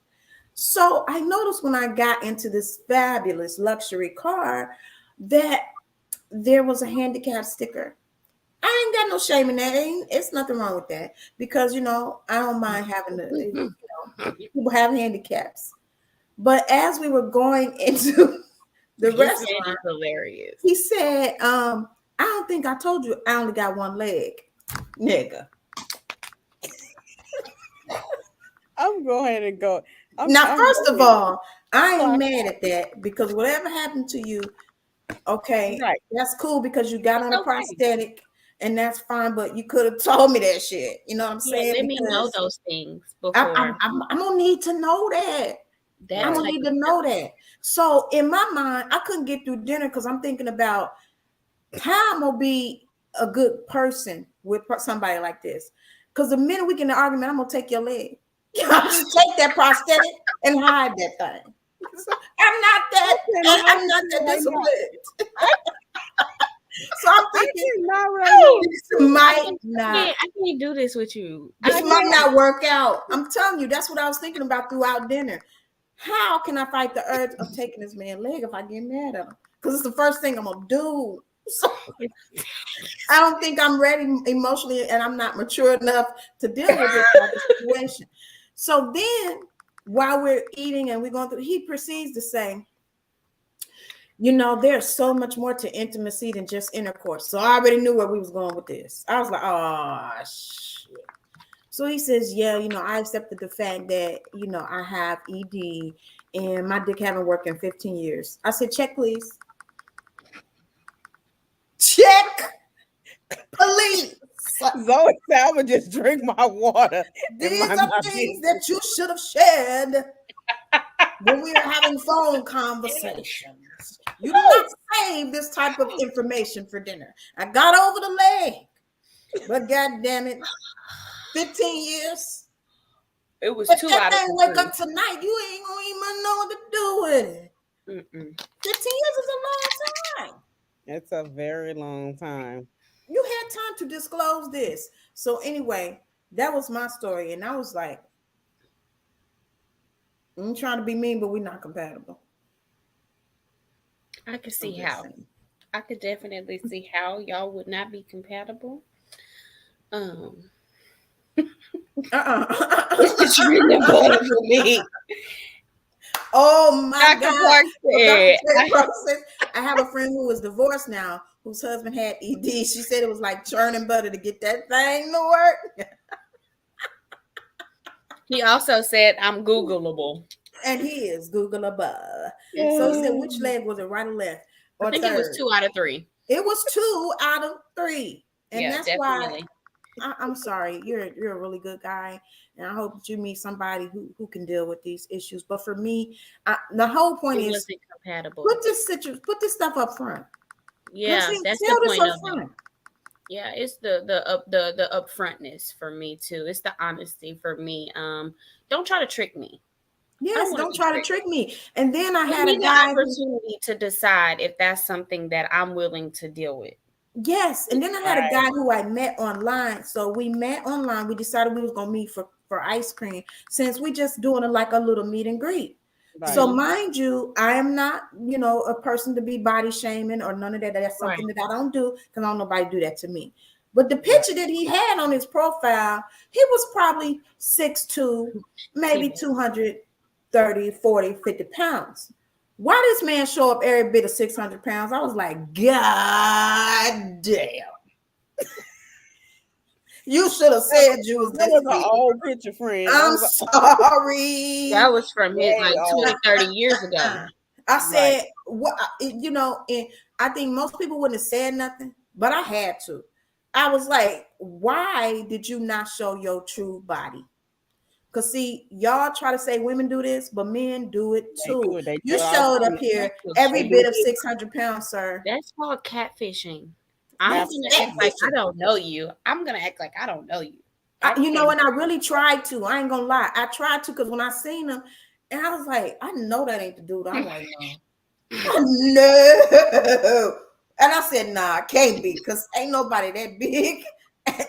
So I noticed when I got into this fabulous luxury car that there was a handicap sticker. I ain't got no shame in that. It's nothing wrong with that because I don't mind having people have handicaps. But as we were going into the restaurant, hilarious. He said, "I don't think I told you I only got one leg, nigga." I'm going to go. First of all, I ain't mad at that because whatever happened to you. Okay, that's cool because you got on a prosthetic and that's fine, but you could have told me that shit. You know what I'm saying? Let me know those things before. I'm gonna need to know that. I'm gonna need to know that. So in my mind, I couldn't get through dinner because I'm thinking about how I'm gonna be a good person with somebody like this. Because the minute we get in an argument, I'm gonna take your leg. I'll just take that prosthetic and hide that thing. I'm not that disciplined. So I'm thinking, I can't do this with you. This might not work out. I'm telling you, that's what I was thinking about throughout dinner. How can I fight the urge of taking this man's leg if I get mad at him? Because it's the first thing I'm gonna do. So I don't think I'm ready emotionally, and I'm not mature enough to deal with this type of situation. So then, while we're eating and we're going through, he proceeds to say, there's so much more to intimacy than just intercourse. So I already knew where we was going with this. I was like, oh, shit. So he says, yeah, I accepted the fact that, I have ED and my dick haven't worked in 15 years. I said, check, please. Check, please. Zoe said, I would just drink my water and These mind are my things business. that you should have shared when we were having phone conversations. You do not save this type of information for dinner. I got over the leg, but God damn it, 15 years. It was If 2 that out of thing wake 3. up tonight, you ain't gonna even know what to do with it. 15 years is a long time. It's a very long time. You had time to disclose this. So anyway, that was my story, and I was like, I'm trying to be mean, but we're not compatible. I could see how. I could definitely see how y'all would not be compatible. It's really better for me. Oh my Dr. God. Park said, I have a friend who is divorced now, whose husband had ED. She said it was like churning butter to get that thing to work. He also said, I'm Googleable. And he is Googleable. So he said, which leg was it, right or left? Or I think third? it was 2 out of 3. It was 2 out of 3. And yeah, that's definitely. why I'm sorry. You're a really good guy. And I hope that you meet somebody who can deal with these issues. But for me, the whole point is wasn't compatible. Put this stuff up front. Yeah, that's the point of it. Yeah, it's the upfrontness for me too. It's the honesty for me. Don't try to trick me. Yes, don't try to trick me. And then I had a guy opportunity to decide if that's something that I'm willing to deal with. Yes, and then I had a guy who I met online. So we met online. We decided we was gonna meet for ice cream, since we just doing it like a little meet and greet. Right. So mind you, I am not, a person to be body shaming or none of that. That's something that I don't do, because I don't nobody do that to me. But the picture that he had on his profile, he was probably 6'2", maybe 230, 40, 50 pounds. Why this man show up every bit of 600 pounds? I was like, God damn. You should have said you was that was an old picture, friend. I'm sorry. That was from his like 20, 30 years ago. I said, what, and I think most people wouldn't have said nothing, but I had to. I was like, why did you not show your true body? Because see, y'all try to say women do this, but men do it too. You showed up here every bit of 600 pounds, sir. That's called catfishing. I'm going to act like I don't know you. I'm going to act like I don't know you. And I really tried to. I ain't going to lie. I tried to, because when I seen him, and I was like, I know that ain't the dude. I'm like, no. And I said, nah, can't be, because ain't nobody that big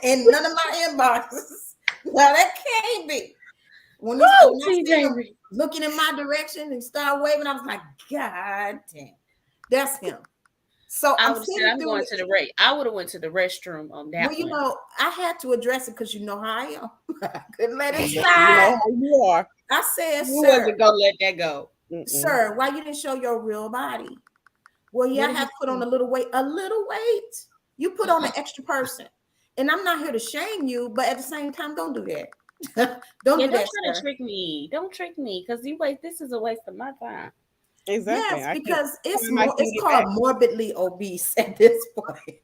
in none of my inboxes. No, that can't be. When I see him looking in my direction and start waving, I was like, God damn, that's him. So I would have said, I'm going to the race. I would have went to the restroom on that one. I had to address it because you know how I am. I couldn't let it slide. You know how you are. I said, you wasn't going to let that go. Sir, why you didn't show your real body? Well, yeah, I have to put on a little weight. A little weight. You put on an extra person. And I'm not here to shame you, but at the same time, don't do that. Don't do that. Don't try to trick me. Don't trick me, because this is a waste of my time. Exactly. Yes, because it's called morbidly obese at this point.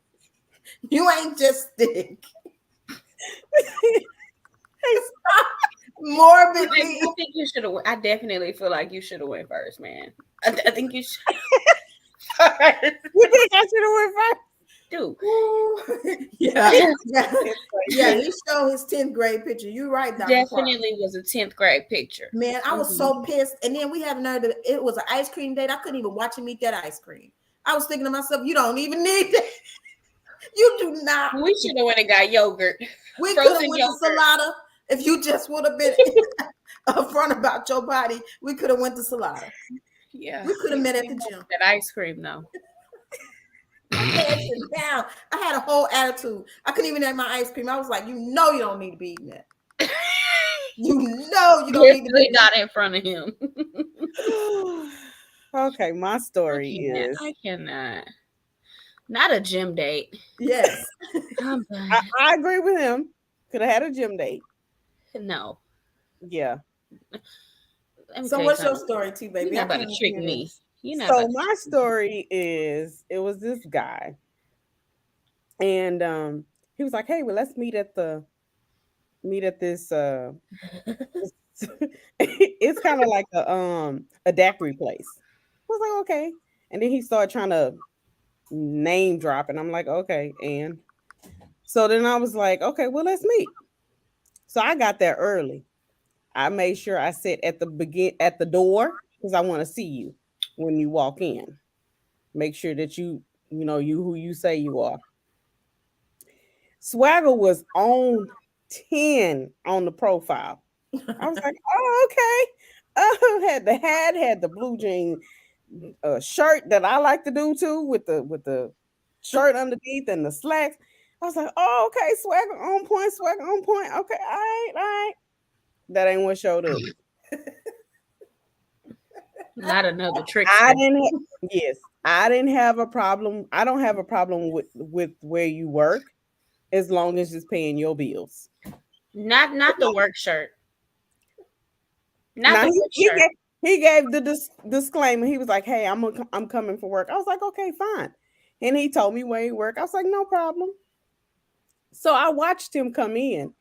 You ain't just thick. Morbidly. I think you should have. I definitely feel like you should have went first, man. I think you should. You think I should have went first? Dude. Yeah. He showed his 10th grade picture. You're right, Dr. Definitely was a 10th grade picture. Man, I was so pissed. And then we have another, it was an ice cream date. I couldn't even watch him eat that ice cream. I was thinking to myself, you don't even need that. You do not. We should have went and got yogurt. We could have went to Salada. If you just would have been upfront about your body, we could have went to Salada. Yeah. We could have met at the gym. That ice cream, though. Down. I had a whole attitude. I couldn't even have my ice cream. I was like, you don't need to be eating that. You don't need to be not in front of him. Okay, my story is I cannot. Not a gym date. Yes. I agree with him. Could have had a gym date. No. Yeah. Let me So tell you what's your something. story, T You're baby? not I about to can't wait to trick hear me. this. You're not So about to my trick me. story is it was this guy, and he was like, "Hey, well, let's meet at this it's kind of like a daiquiri place." I was like, "Okay." And then he started trying to name drop, and I'm like, "Okay." And so then I was like, "Okay, well, let's meet." So I got there early. I made sure I sit at the door because I want to see you when you walk in. Make sure that you know you who you say you are. Swagger was on 10 on the profile. I was like, oh, okay. Had the hat, had the blue jean shirt that I like to do too, with the shirt underneath and the slacks. I was like, oh, okay, Swagger on point, Swagger on point. Okay, all right. That ain't what showed up. Not another I trickster. didn't. Yes, I didn't have a problem. I don't have a problem with where you work as long as it's paying your bills. Not the work shirt. Not Now the work shirt. he gave the disclaimer. He was like, "Hey, I'm coming for work." I was like, "Okay, fine." And he told me where he worked. I was like, "No problem." So I watched him come in,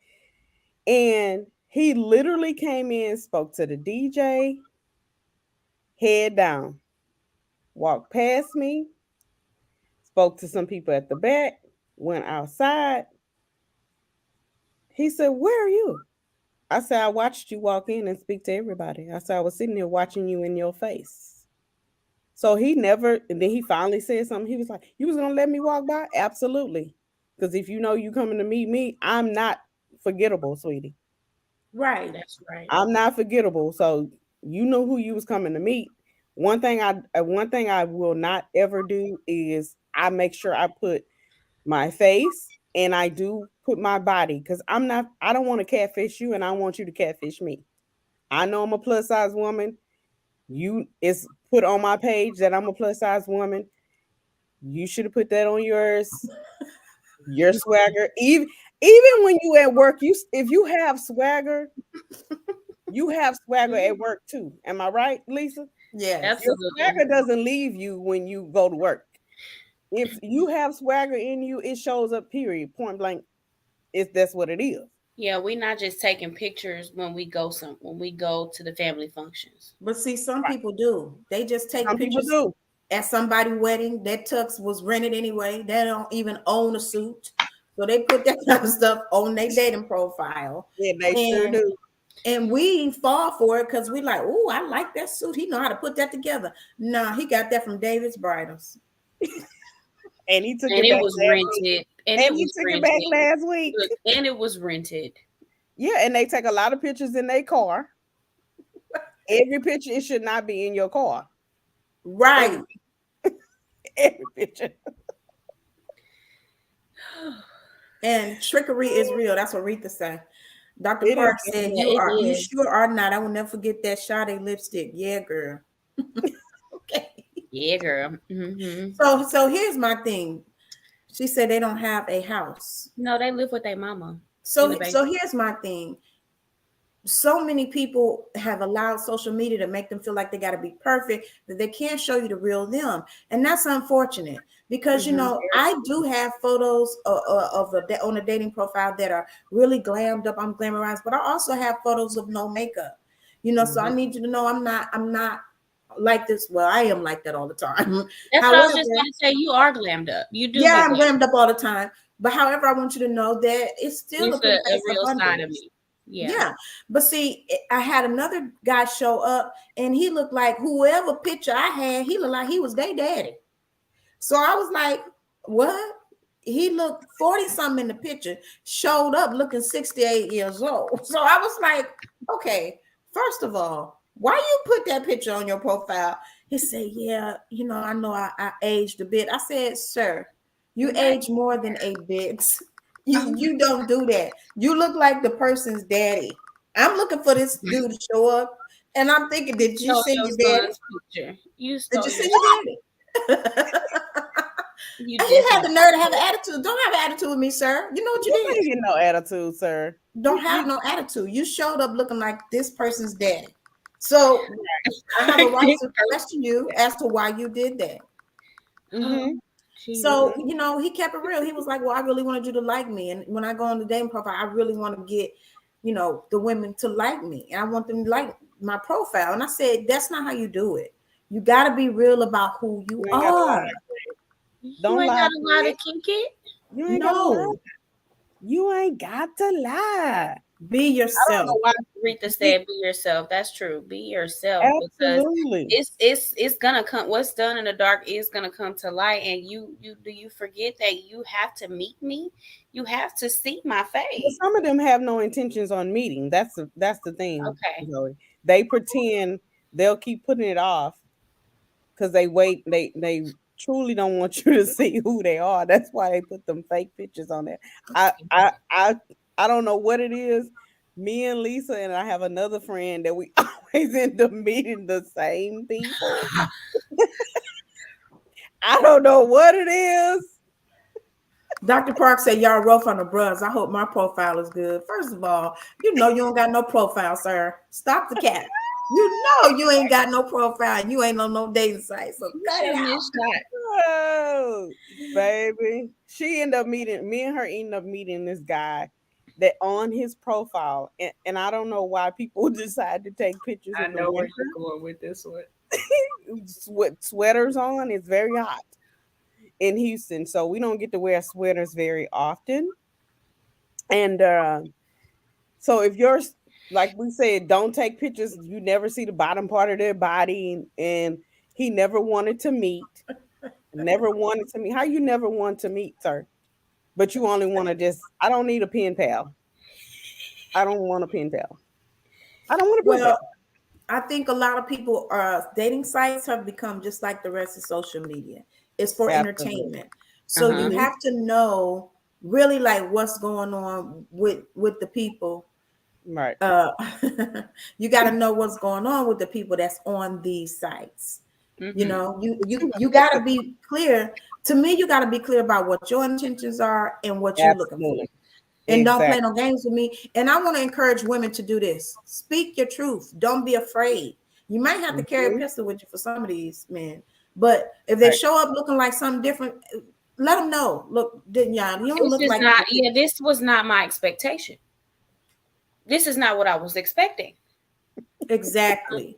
and he literally came in, spoke to the DJ, head down, walked past me, spoke to some people at the back, went outside. He said, "Where are you?" I said, "I watched you walk in and speak to everybody." I said, "I was sitting there watching you in your face." So he never, and then he finally said something. He was like, "You was gonna let me walk by?" Absolutely. Because if you know you coming to meet me, I'm not forgettable, sweetie. Right. That's right. I'm not forgettable. So you know who you was coming to meet. One thing I will not ever do is I make sure I put my face and I do put my body because I don't want to catfish you and I want you to catfish me. I know I'm a plus size woman. You it's put on my page that I'm a plus size woman. You should have put that on yours. Your swagger. Even when you at work, if you have swagger, you have swagger at work too. Am I right, Lisa? Yes. Your Absolutely. swagger doesn't leave you when you go to work. If you have swagger in you, it shows up, period. Point blank. That's what it is. Yeah, we're not just taking pictures when we go to the family functions. But see, some Right. people do. They just take Some people pictures do. at somebody's wedding. That tux was rented anyway. They don't even own a suit. So they put that kind of stuff on their dating profile. Yeah, they sure And do. we fall for it because we like, oh, I like that suit. He know how to put that together. Nah, he got that from David's Bridals. And he took And it it back was last week. rented. And And it he was took it back rented. last week. Look, and it was rented. Yeah, and they take a lot of pictures in their car. Every picture, it should not be in your car. Right. Every, every picture. And trickery is real. That's what Rita said. Dr. It is. Park said, Yeah, it you is. sure are not. I will never forget that Sade lipstick. Yeah, girl. Okay. Yeah, girl. Hmm. So here's my thing. She said they don't have a house. No, they live with their mama in the So basement. here's my thing. So many people have allowed social media to make them feel like they got to be perfect, that they can't show you the real them, and that's unfortunate because Hmm. I do have photos on a dating profile that are really glammed up. I'm glamorized, but I also have photos of no makeup. So I Hmm. need you to know I'm not like this. Well, I am like that all the time. That's what I was However, just going to say. You are glammed up. You do yeah, get I'm glammed. glammed up all the time. But however, I want you to know that it's still a It's pretty a face real up under side of this. me. Yeah. Yeah, but see, I had another guy show up, and he looked like whoever picture I had. He looked like he was their daddy. So I was like, "What?" He looked 40 something in the picture. Showed up looking 68 years old. So I was like, "Okay, first of all, why you put that picture on your profile?" He said, "Yeah, I know I aged a bit." I said, "Sir, you Right. age more than a bit. You don't do that. You look like the person's daddy." I'm looking for this dude to show up, and I'm thinking, did you Stole send your your daddy? son's picture. You Did stole you your send your daddy? You And he had definitely the nerve to have an attitude. Don't have an attitude with me, sir. You know what you You did. ain't get no attitude, sir. don't have no attitude. You showed up looking like this person's daddy. So I have a right to question you as to why you did that. Mm-hmm. So, you know, he kept it real. He was like, well, I really wanted you to like me. And when I go on the dating profile, I really want to get, you know, the women to like me. And I want them to like my profile. And I said, that's not how you do it. You got to be real about who you You ain't gotta are. lie. You Don't ain't lie got to a lot me. to kink it. You ain't gotta lie. No, You ain't got to lie. be I don't yourself. know why. Rita said, "Be yourself." That's true. Be yourself because Absolutely. it's gonna come. What's done in the dark is gonna come to light. And you forget that you have to meet me. You have to see my But face. some of them have no intentions on meeting. That's the thing, Okay. Zoe. They pretend they'll keep putting it off because they truly don't want you to see who they are. That's why they put them fake pictures on there. I I I I don't know what it is. Me and Lisa and I have another friend that we always end up meeting the same people. I don't know what it is. Dr. Park said, y'all rough on the bros. I hope my profile is good. First of all, you know you don't got no profile, sir. Stop the cat. You know you ain't got no profile. You ain't on no dating site. So cut it Shoot me a out. shot. Oh, baby. She ended up meeting me and her ended up meeting this guy that on his profile. And I don't know why people decide to take pictures I in the know where winter you're going with this one. with sweaters on. It's very hot in Houston. So we don't get to wear sweaters very often. And so if you're like we said, don't take pictures. You never see the bottom part of their body. And he never wanted to meet. Never wanted to meet. How you never want to meet, sir? But you only want to just. I don't need a pen pal. I don't want a pen pal. I don't want a pen Well, pal. I think a lot of people dating sites have become just like the rest of social media. It's for Absolutely. entertainment. So you Uh-huh. Hmm. have to know really like what's going on with the people. Right. Uh you got to know what's going on with the people that's on these sites. You Mm-hmm. know, you got to be clear. To me, you got to be clear about what your intentions are and what you're looking for. Absolutely. And don't play Exactly. no games with me. And I want to encourage women to do this. Speak your truth. Don't be afraid. You might have to carry a Hmm. pistol with you for some of these men, but if they Right. show up looking like something different, let them know. Look, didn't y'all? You don't This look is like not. Yeah, this was not my expectation. This is not what I was expecting. exactly.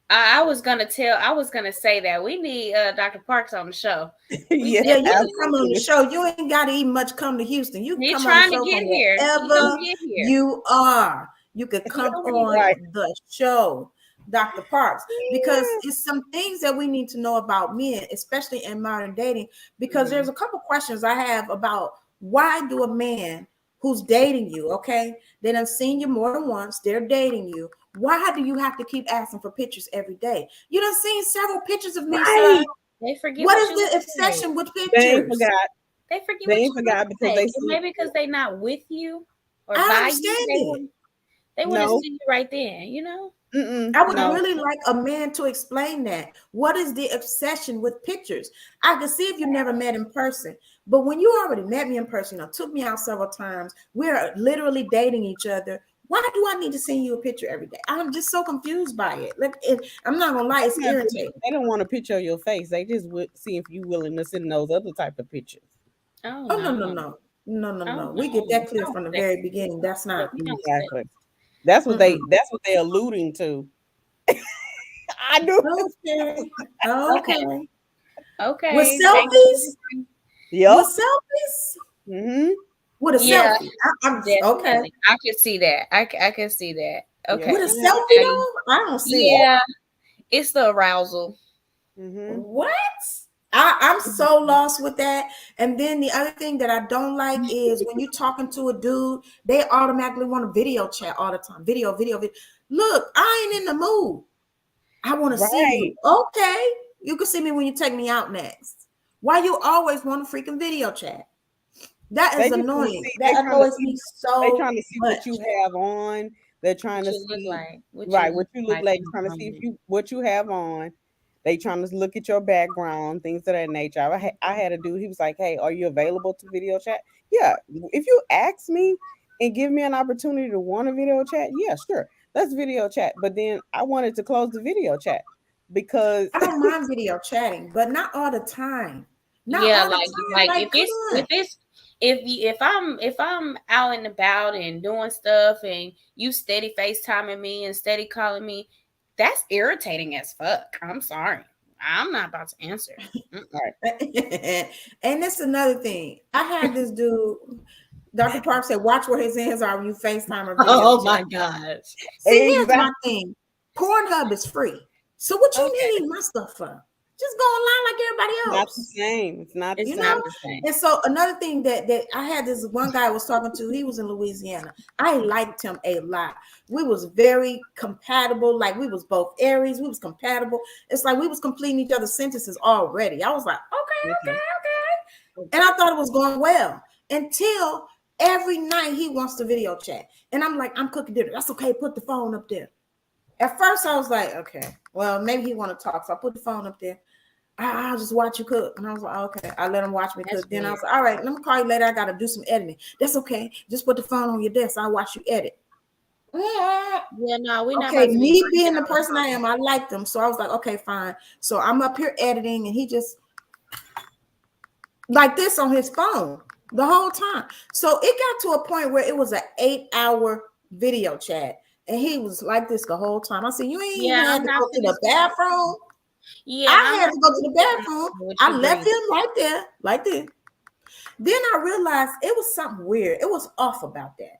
I was gonna tell. I was gonna say that we need Dr. Parks on the show. We Yeah. Yeah, you definitely. can come on the Absolutely. show. You ain't got to even much come to Houston. You can He's come on the trying to show get from here. He wherever gonna get here. you are. You could come He'll get on Right. the show, Dr. Parks, because Yeah. it's some things that we need to know about men, especially in modern dating. Because Mhm. there's a couple questions I have about why do a man who's dating you, okay, they done seen you more than once, they're dating you. Why do you have to keep asking for pictures every day? You done seen several pictures of me, sir. Right. They forget What what is you the look like. obsession with They ain't pictures? forgot. They forget They what ain't you look forgot because like, they and see. maybe because they not with you or I by you, understand it. they want to No. see you right then. You know. Mm-mm. I would No. really like a man to explain that. What is the obsession with pictures? I can see if you never met in person, but when you already met me in person or took me out several times, we're literally dating each other. Why do I need to send you a picture every day? I'm just so confused by it. I'm not gonna lie, it's irritating. They don't want a picture of your face. They just would see if you willing to send those other type of pictures. Oh Oh no, no. no, no, no, no, Oh no. We get no. that We clear don't from the sex. very beginning. That's Yeah, not. we don't sex. Exactly. That's what they. Mm-mm. That's what they're alluding to. I knew it. Okay, Okay. okay. With Okay. Thank selfies, you. with Yep. selfies, Mm-hmm. with a Yeah, selfie. I'm okay. definitely. I can see that. I can see that. Yep. With Okay. a You have. selfie though, I don't see it. Yeah, it's the arousal. Mm-hmm. What? I'm so lost with that. And then the other thing that I don't like is when you're talking to a dude, they automatically want a video chat all the time. Video. Look, I ain't in the mood. I want to see Right. you. Okay. You can see me when you take me out next. Why you always want a freaking video chat? That They is just want to annoying. see. They That trying to annoys see. me They so trying to see much. what you have on. They're trying What to you look see. like. What you Right. What look you look like. like. Trying to see if you what you have on. They trying to look at your background, things of that nature. I had a dude. He was like, "Hey, are you available to video chat?" Yeah. If you ask me, and give me an opportunity to want a video chat, yeah, sure, let's video chat. But then I wanted to close the video chat because I don't mind video chatting, but not all the time. Not Yeah, all the time. like Like, come on. if I'm out and about and doing stuff and you steady FaceTiming me and steady calling me, that's irritating as fuck. I'm sorry. I'm not about to answer. And that's another thing. I had this dude, Dr. Park said, watch where his hands are when you FaceTime or video Oh chat. my gosh. See, here's my thing. Pornhub is free. So what you need my stuff for? Just go online like everybody else. Not the same. It's not. It's You not know? the same. And so another thing that I had, this one guy I was talking to, he was in Louisiana. I liked him a lot. We was very compatible. Like, we was both Aries. We was compatible. It's like we was completing each other's sentences already. I was like, okay. And I thought it was going well until every night he wants to video chat. And I'm like, I'm cooking dinner. That's okay. Put the phone up there. At first I was like, okay, well, maybe he want to talk. So I put the phone up there. I'll just watch you cook. And I was like, okay. I let him watch me cook. Then I was like, all right, let me call you later. I got to do some editing. That's okay. Just put the phone on your desk. I'll watch you edit. Yeah, no, we're not. Okay, me being the person I am, I like them. So I was like, okay, fine. So I'm up here editing and he just like this on his phone the whole time. So it got to a point where it was an 8-hour video chat. And he was like this the whole time. I said, you ain't even had to go to the bathroom. Yeah, I had to go to the bathroom. I left him right there, like this. Then I realized it was something weird. It was off about that.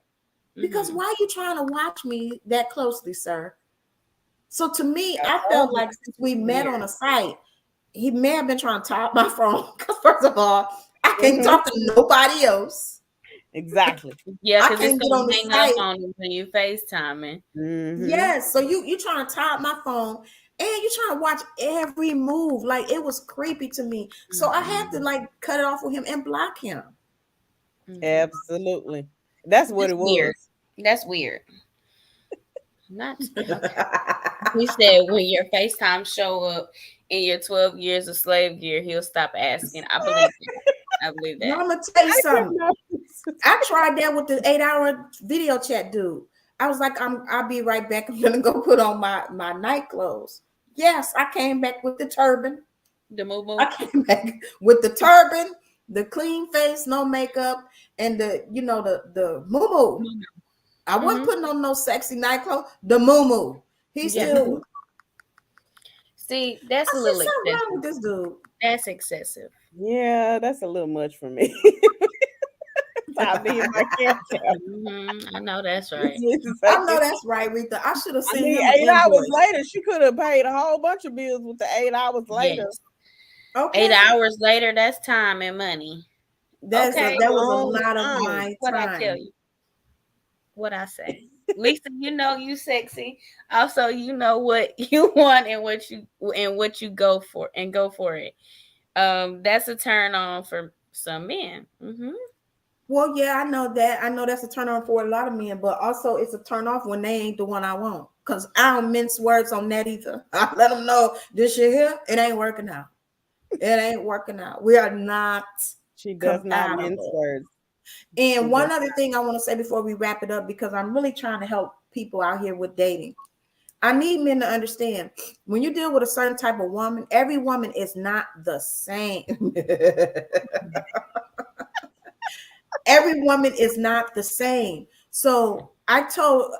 Because why are you trying to watch me that closely, sir? So to me, I felt like since we met on a site, he may have been trying to top my phone. Because first of all, I can't talk to nobody else. Exactly. Yeah, because it's gonna hang up on you when you FaceTiming. Yes. So you trying to top my phone and you trying to watch every move. Like, it was creepy to me. So I had to like cut it off with him and block him. Absolutely. That's what it was. Weird. That's weird. Not okay. He said when your FaceTime show up in your 12 years of slave gear, he'll stop asking. I believe that. I believe that. Now I'm gonna tell you something. I tried that with the 8-hour video chat dude. I was like, I'll be right back. I'm gonna go put on my night clothes. Yes, I came back with the turban. The moo-moo. I came back with the turban, the clean face, no makeup, and the the moo-moo. I wasn't putting on no sexy night clothes. The moo-moo. He still. See, that's a little excessive. Wrong with this dude. That's excessive. Yeah, that's a little much for me. I know that's right. I know that's right, Rita. I should have seen him 8 hours later. She could have paid a whole bunch of bills with the 8 hours later. Yes. Okay. 8 hours later, that's time and money. That was a lot of my time. What I tell you. What I say. Lisa, you know you sexy. Also, you know what you want and what you go for it. That's a turn on for some men. Well, yeah, I know that. I know that's a turn on for a lot of men, but also it's a turn off when they ain't the one I want. Because I don't mince words on that either. I let them know this shit here, it ain't working out. It ain't working out. We are not. She does not mince words. And one other thing I want to say before we wrap it up, because I'm really trying to help people out here with dating. I need men to understand when you deal with a certain type of woman, every woman is not the same. Every woman is not the same. So I told,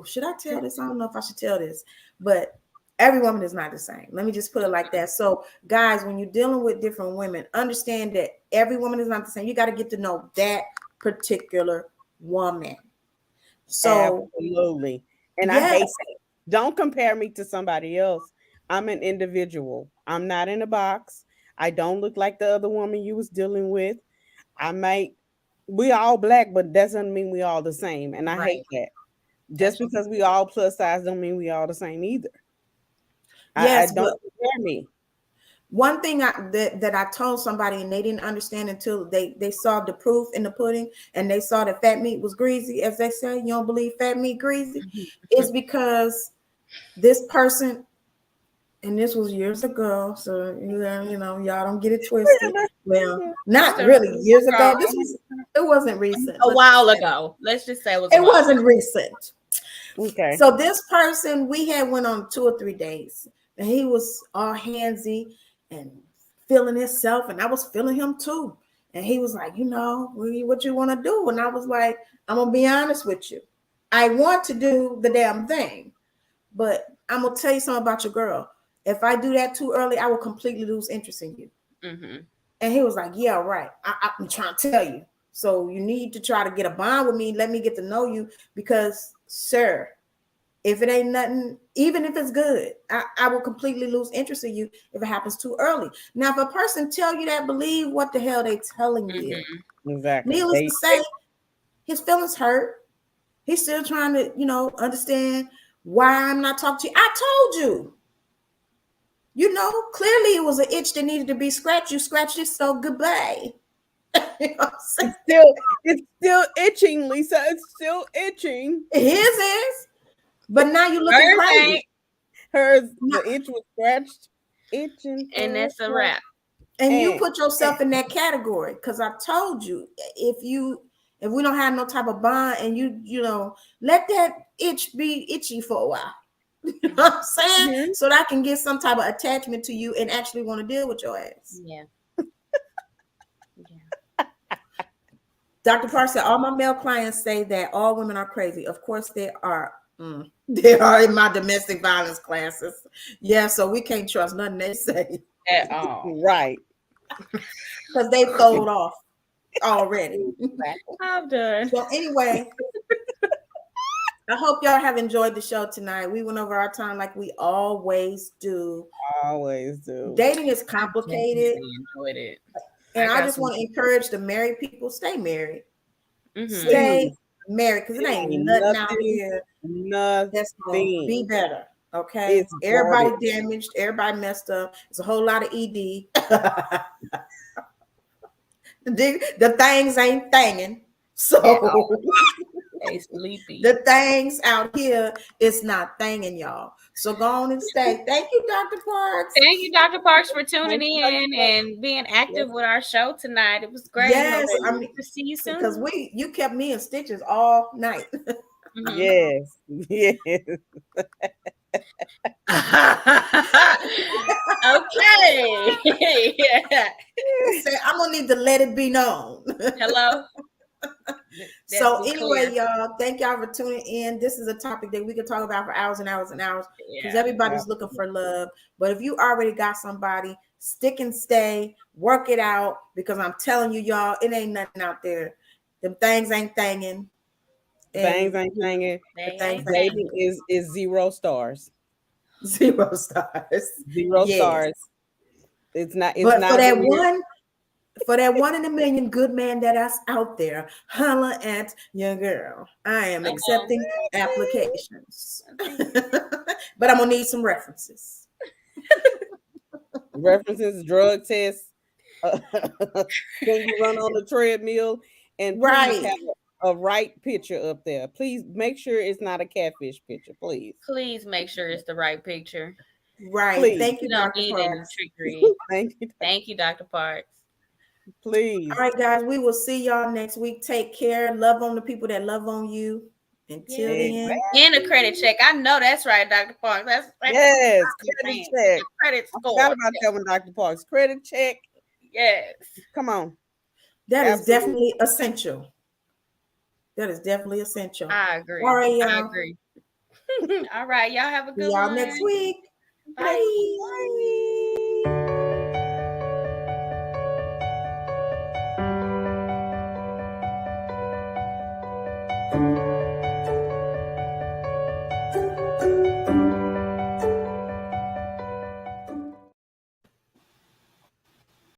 should I tell this? I don't know if I should tell this, but every woman is not the same. Let me just put it like that. So guys, when you're dealing with different women, understand that every woman is not the same. You got to get to know that particular woman. So absolutely. And I hate that. Don't compare me to somebody else. I'm an individual. I'm not in a box. I don't look like the other woman you was dealing with. We all black, but that doesn't mean we all the same. And I hate that. Just because we all plus size don't mean we all the same either. Yes, don't compare me. One thing that I told somebody and they didn't understand until they saw the proof in the pudding and they saw that fat meat was greasy, as they say, you don't believe fat meat greasy, is because this person, and this was years ago, so y'all don't get it twisted. Well, not really years ago. It wasn't recent. A while ago. Let's just say it wasn't recent. Okay. So this person, we had went on 2 or 3 days, and he was all handsy and feeling himself, and I was feeling him too. And he was like, what you want to do? And I was like, I'm gonna be honest with you. I want to do the damn thing, but I'm gonna tell you something about your girl. If I do that too early, I will completely lose interest in you. Mm-hmm. And he was like, yeah, right. I'm trying to tell you. So you need to try to get a bond with me. Let me get to know you because, sir, if it ain't nothing, even if it's good, I will completely lose interest in you if it happens too early. Now, if a person tell you that, believe what the hell they telling you. Exactly. Needless to say, his feelings hurt. He's still trying to, understand why I'm not talking to you. I told you. Clearly it was an itch that needed to be scratched. You scratched it, so goodbye. You know what I'm saying? It's still itching, Lisa. It's still itching. His is. But now you're looking crazy. Hers, the itch was scratched, itching. And that's a wrap. And you put yourself in that category because I told you if we don't have no type of bond and you let that itch be itchy for a while. You know what I'm saying? Mm-hmm. So that I can get some type of attachment to you and actually want to deal with your ass. Yeah. Dr. Park said, all my male clients say that all women are crazy. Of course they are. They are in my domestic violence classes. Yeah, so we can't trust nothing they say. At all. Right. Because they throwed off already. I'm done. So anyway, I hope y'all have enjoyed the show tonight. We went over our time like we always do. Always do. Dating is complicated. I enjoyed it. And I just want to encourage the married people, stay married. Mm-hmm. Stay married because it ain't nothing out here that's going to be better. Okay? Everybody damaged. Everybody messed up. It's a whole lot of ED. The things ain't thanging. So they sleepy. The things out here, it's not thanging, y'all. So go on and stay. Thank you, Dr. Parks. Thank you, Dr. Parks, for tuning in and being active with our show tonight. It was great. Yes, I mean, to see you soon. Because you kept me in stitches all night. Mm-hmm. Yes. Okay. Yeah. I'm gonna need to let it be known. Hello. So anyway, y'all, thank y'all for tuning in. This is a topic that we could talk about for hours and hours and hours because everybody's looking for love. But if you already got somebody, stick and stay, work it out because I'm telling you, y'all, it ain't nothing out there. Them things ain't thanging. Things ain't thanging. Dating is 0 stars. 0 stars. 0 stars. It's not. It's but not for that one. For that 1 in a million good man that's out there, holla at your girl. I am accepting applications. But I'm going to need some references. References, drug tests. Can you run on the treadmill? And right. Have a right picture up there. Please make sure it's not a catfish picture, please. Please make sure it's the right picture. Right. Please. Thank you, Dr. Parks. Thank you, Dr. Parks. Please. All right, guys, we will see y'all next week. Take care. Love on the people that love on you. Until then. And a credit check. I know that's right, Dr. Parks. That's yes, credit check. Credit score. I forgot about that one, Dr. Parks. Credit check. Yes. Come on. That is definitely essential. That is definitely essential. I agree. All right, y'all. I agree. All right, y'all have a good one. See y'all next week. Bye. Bye.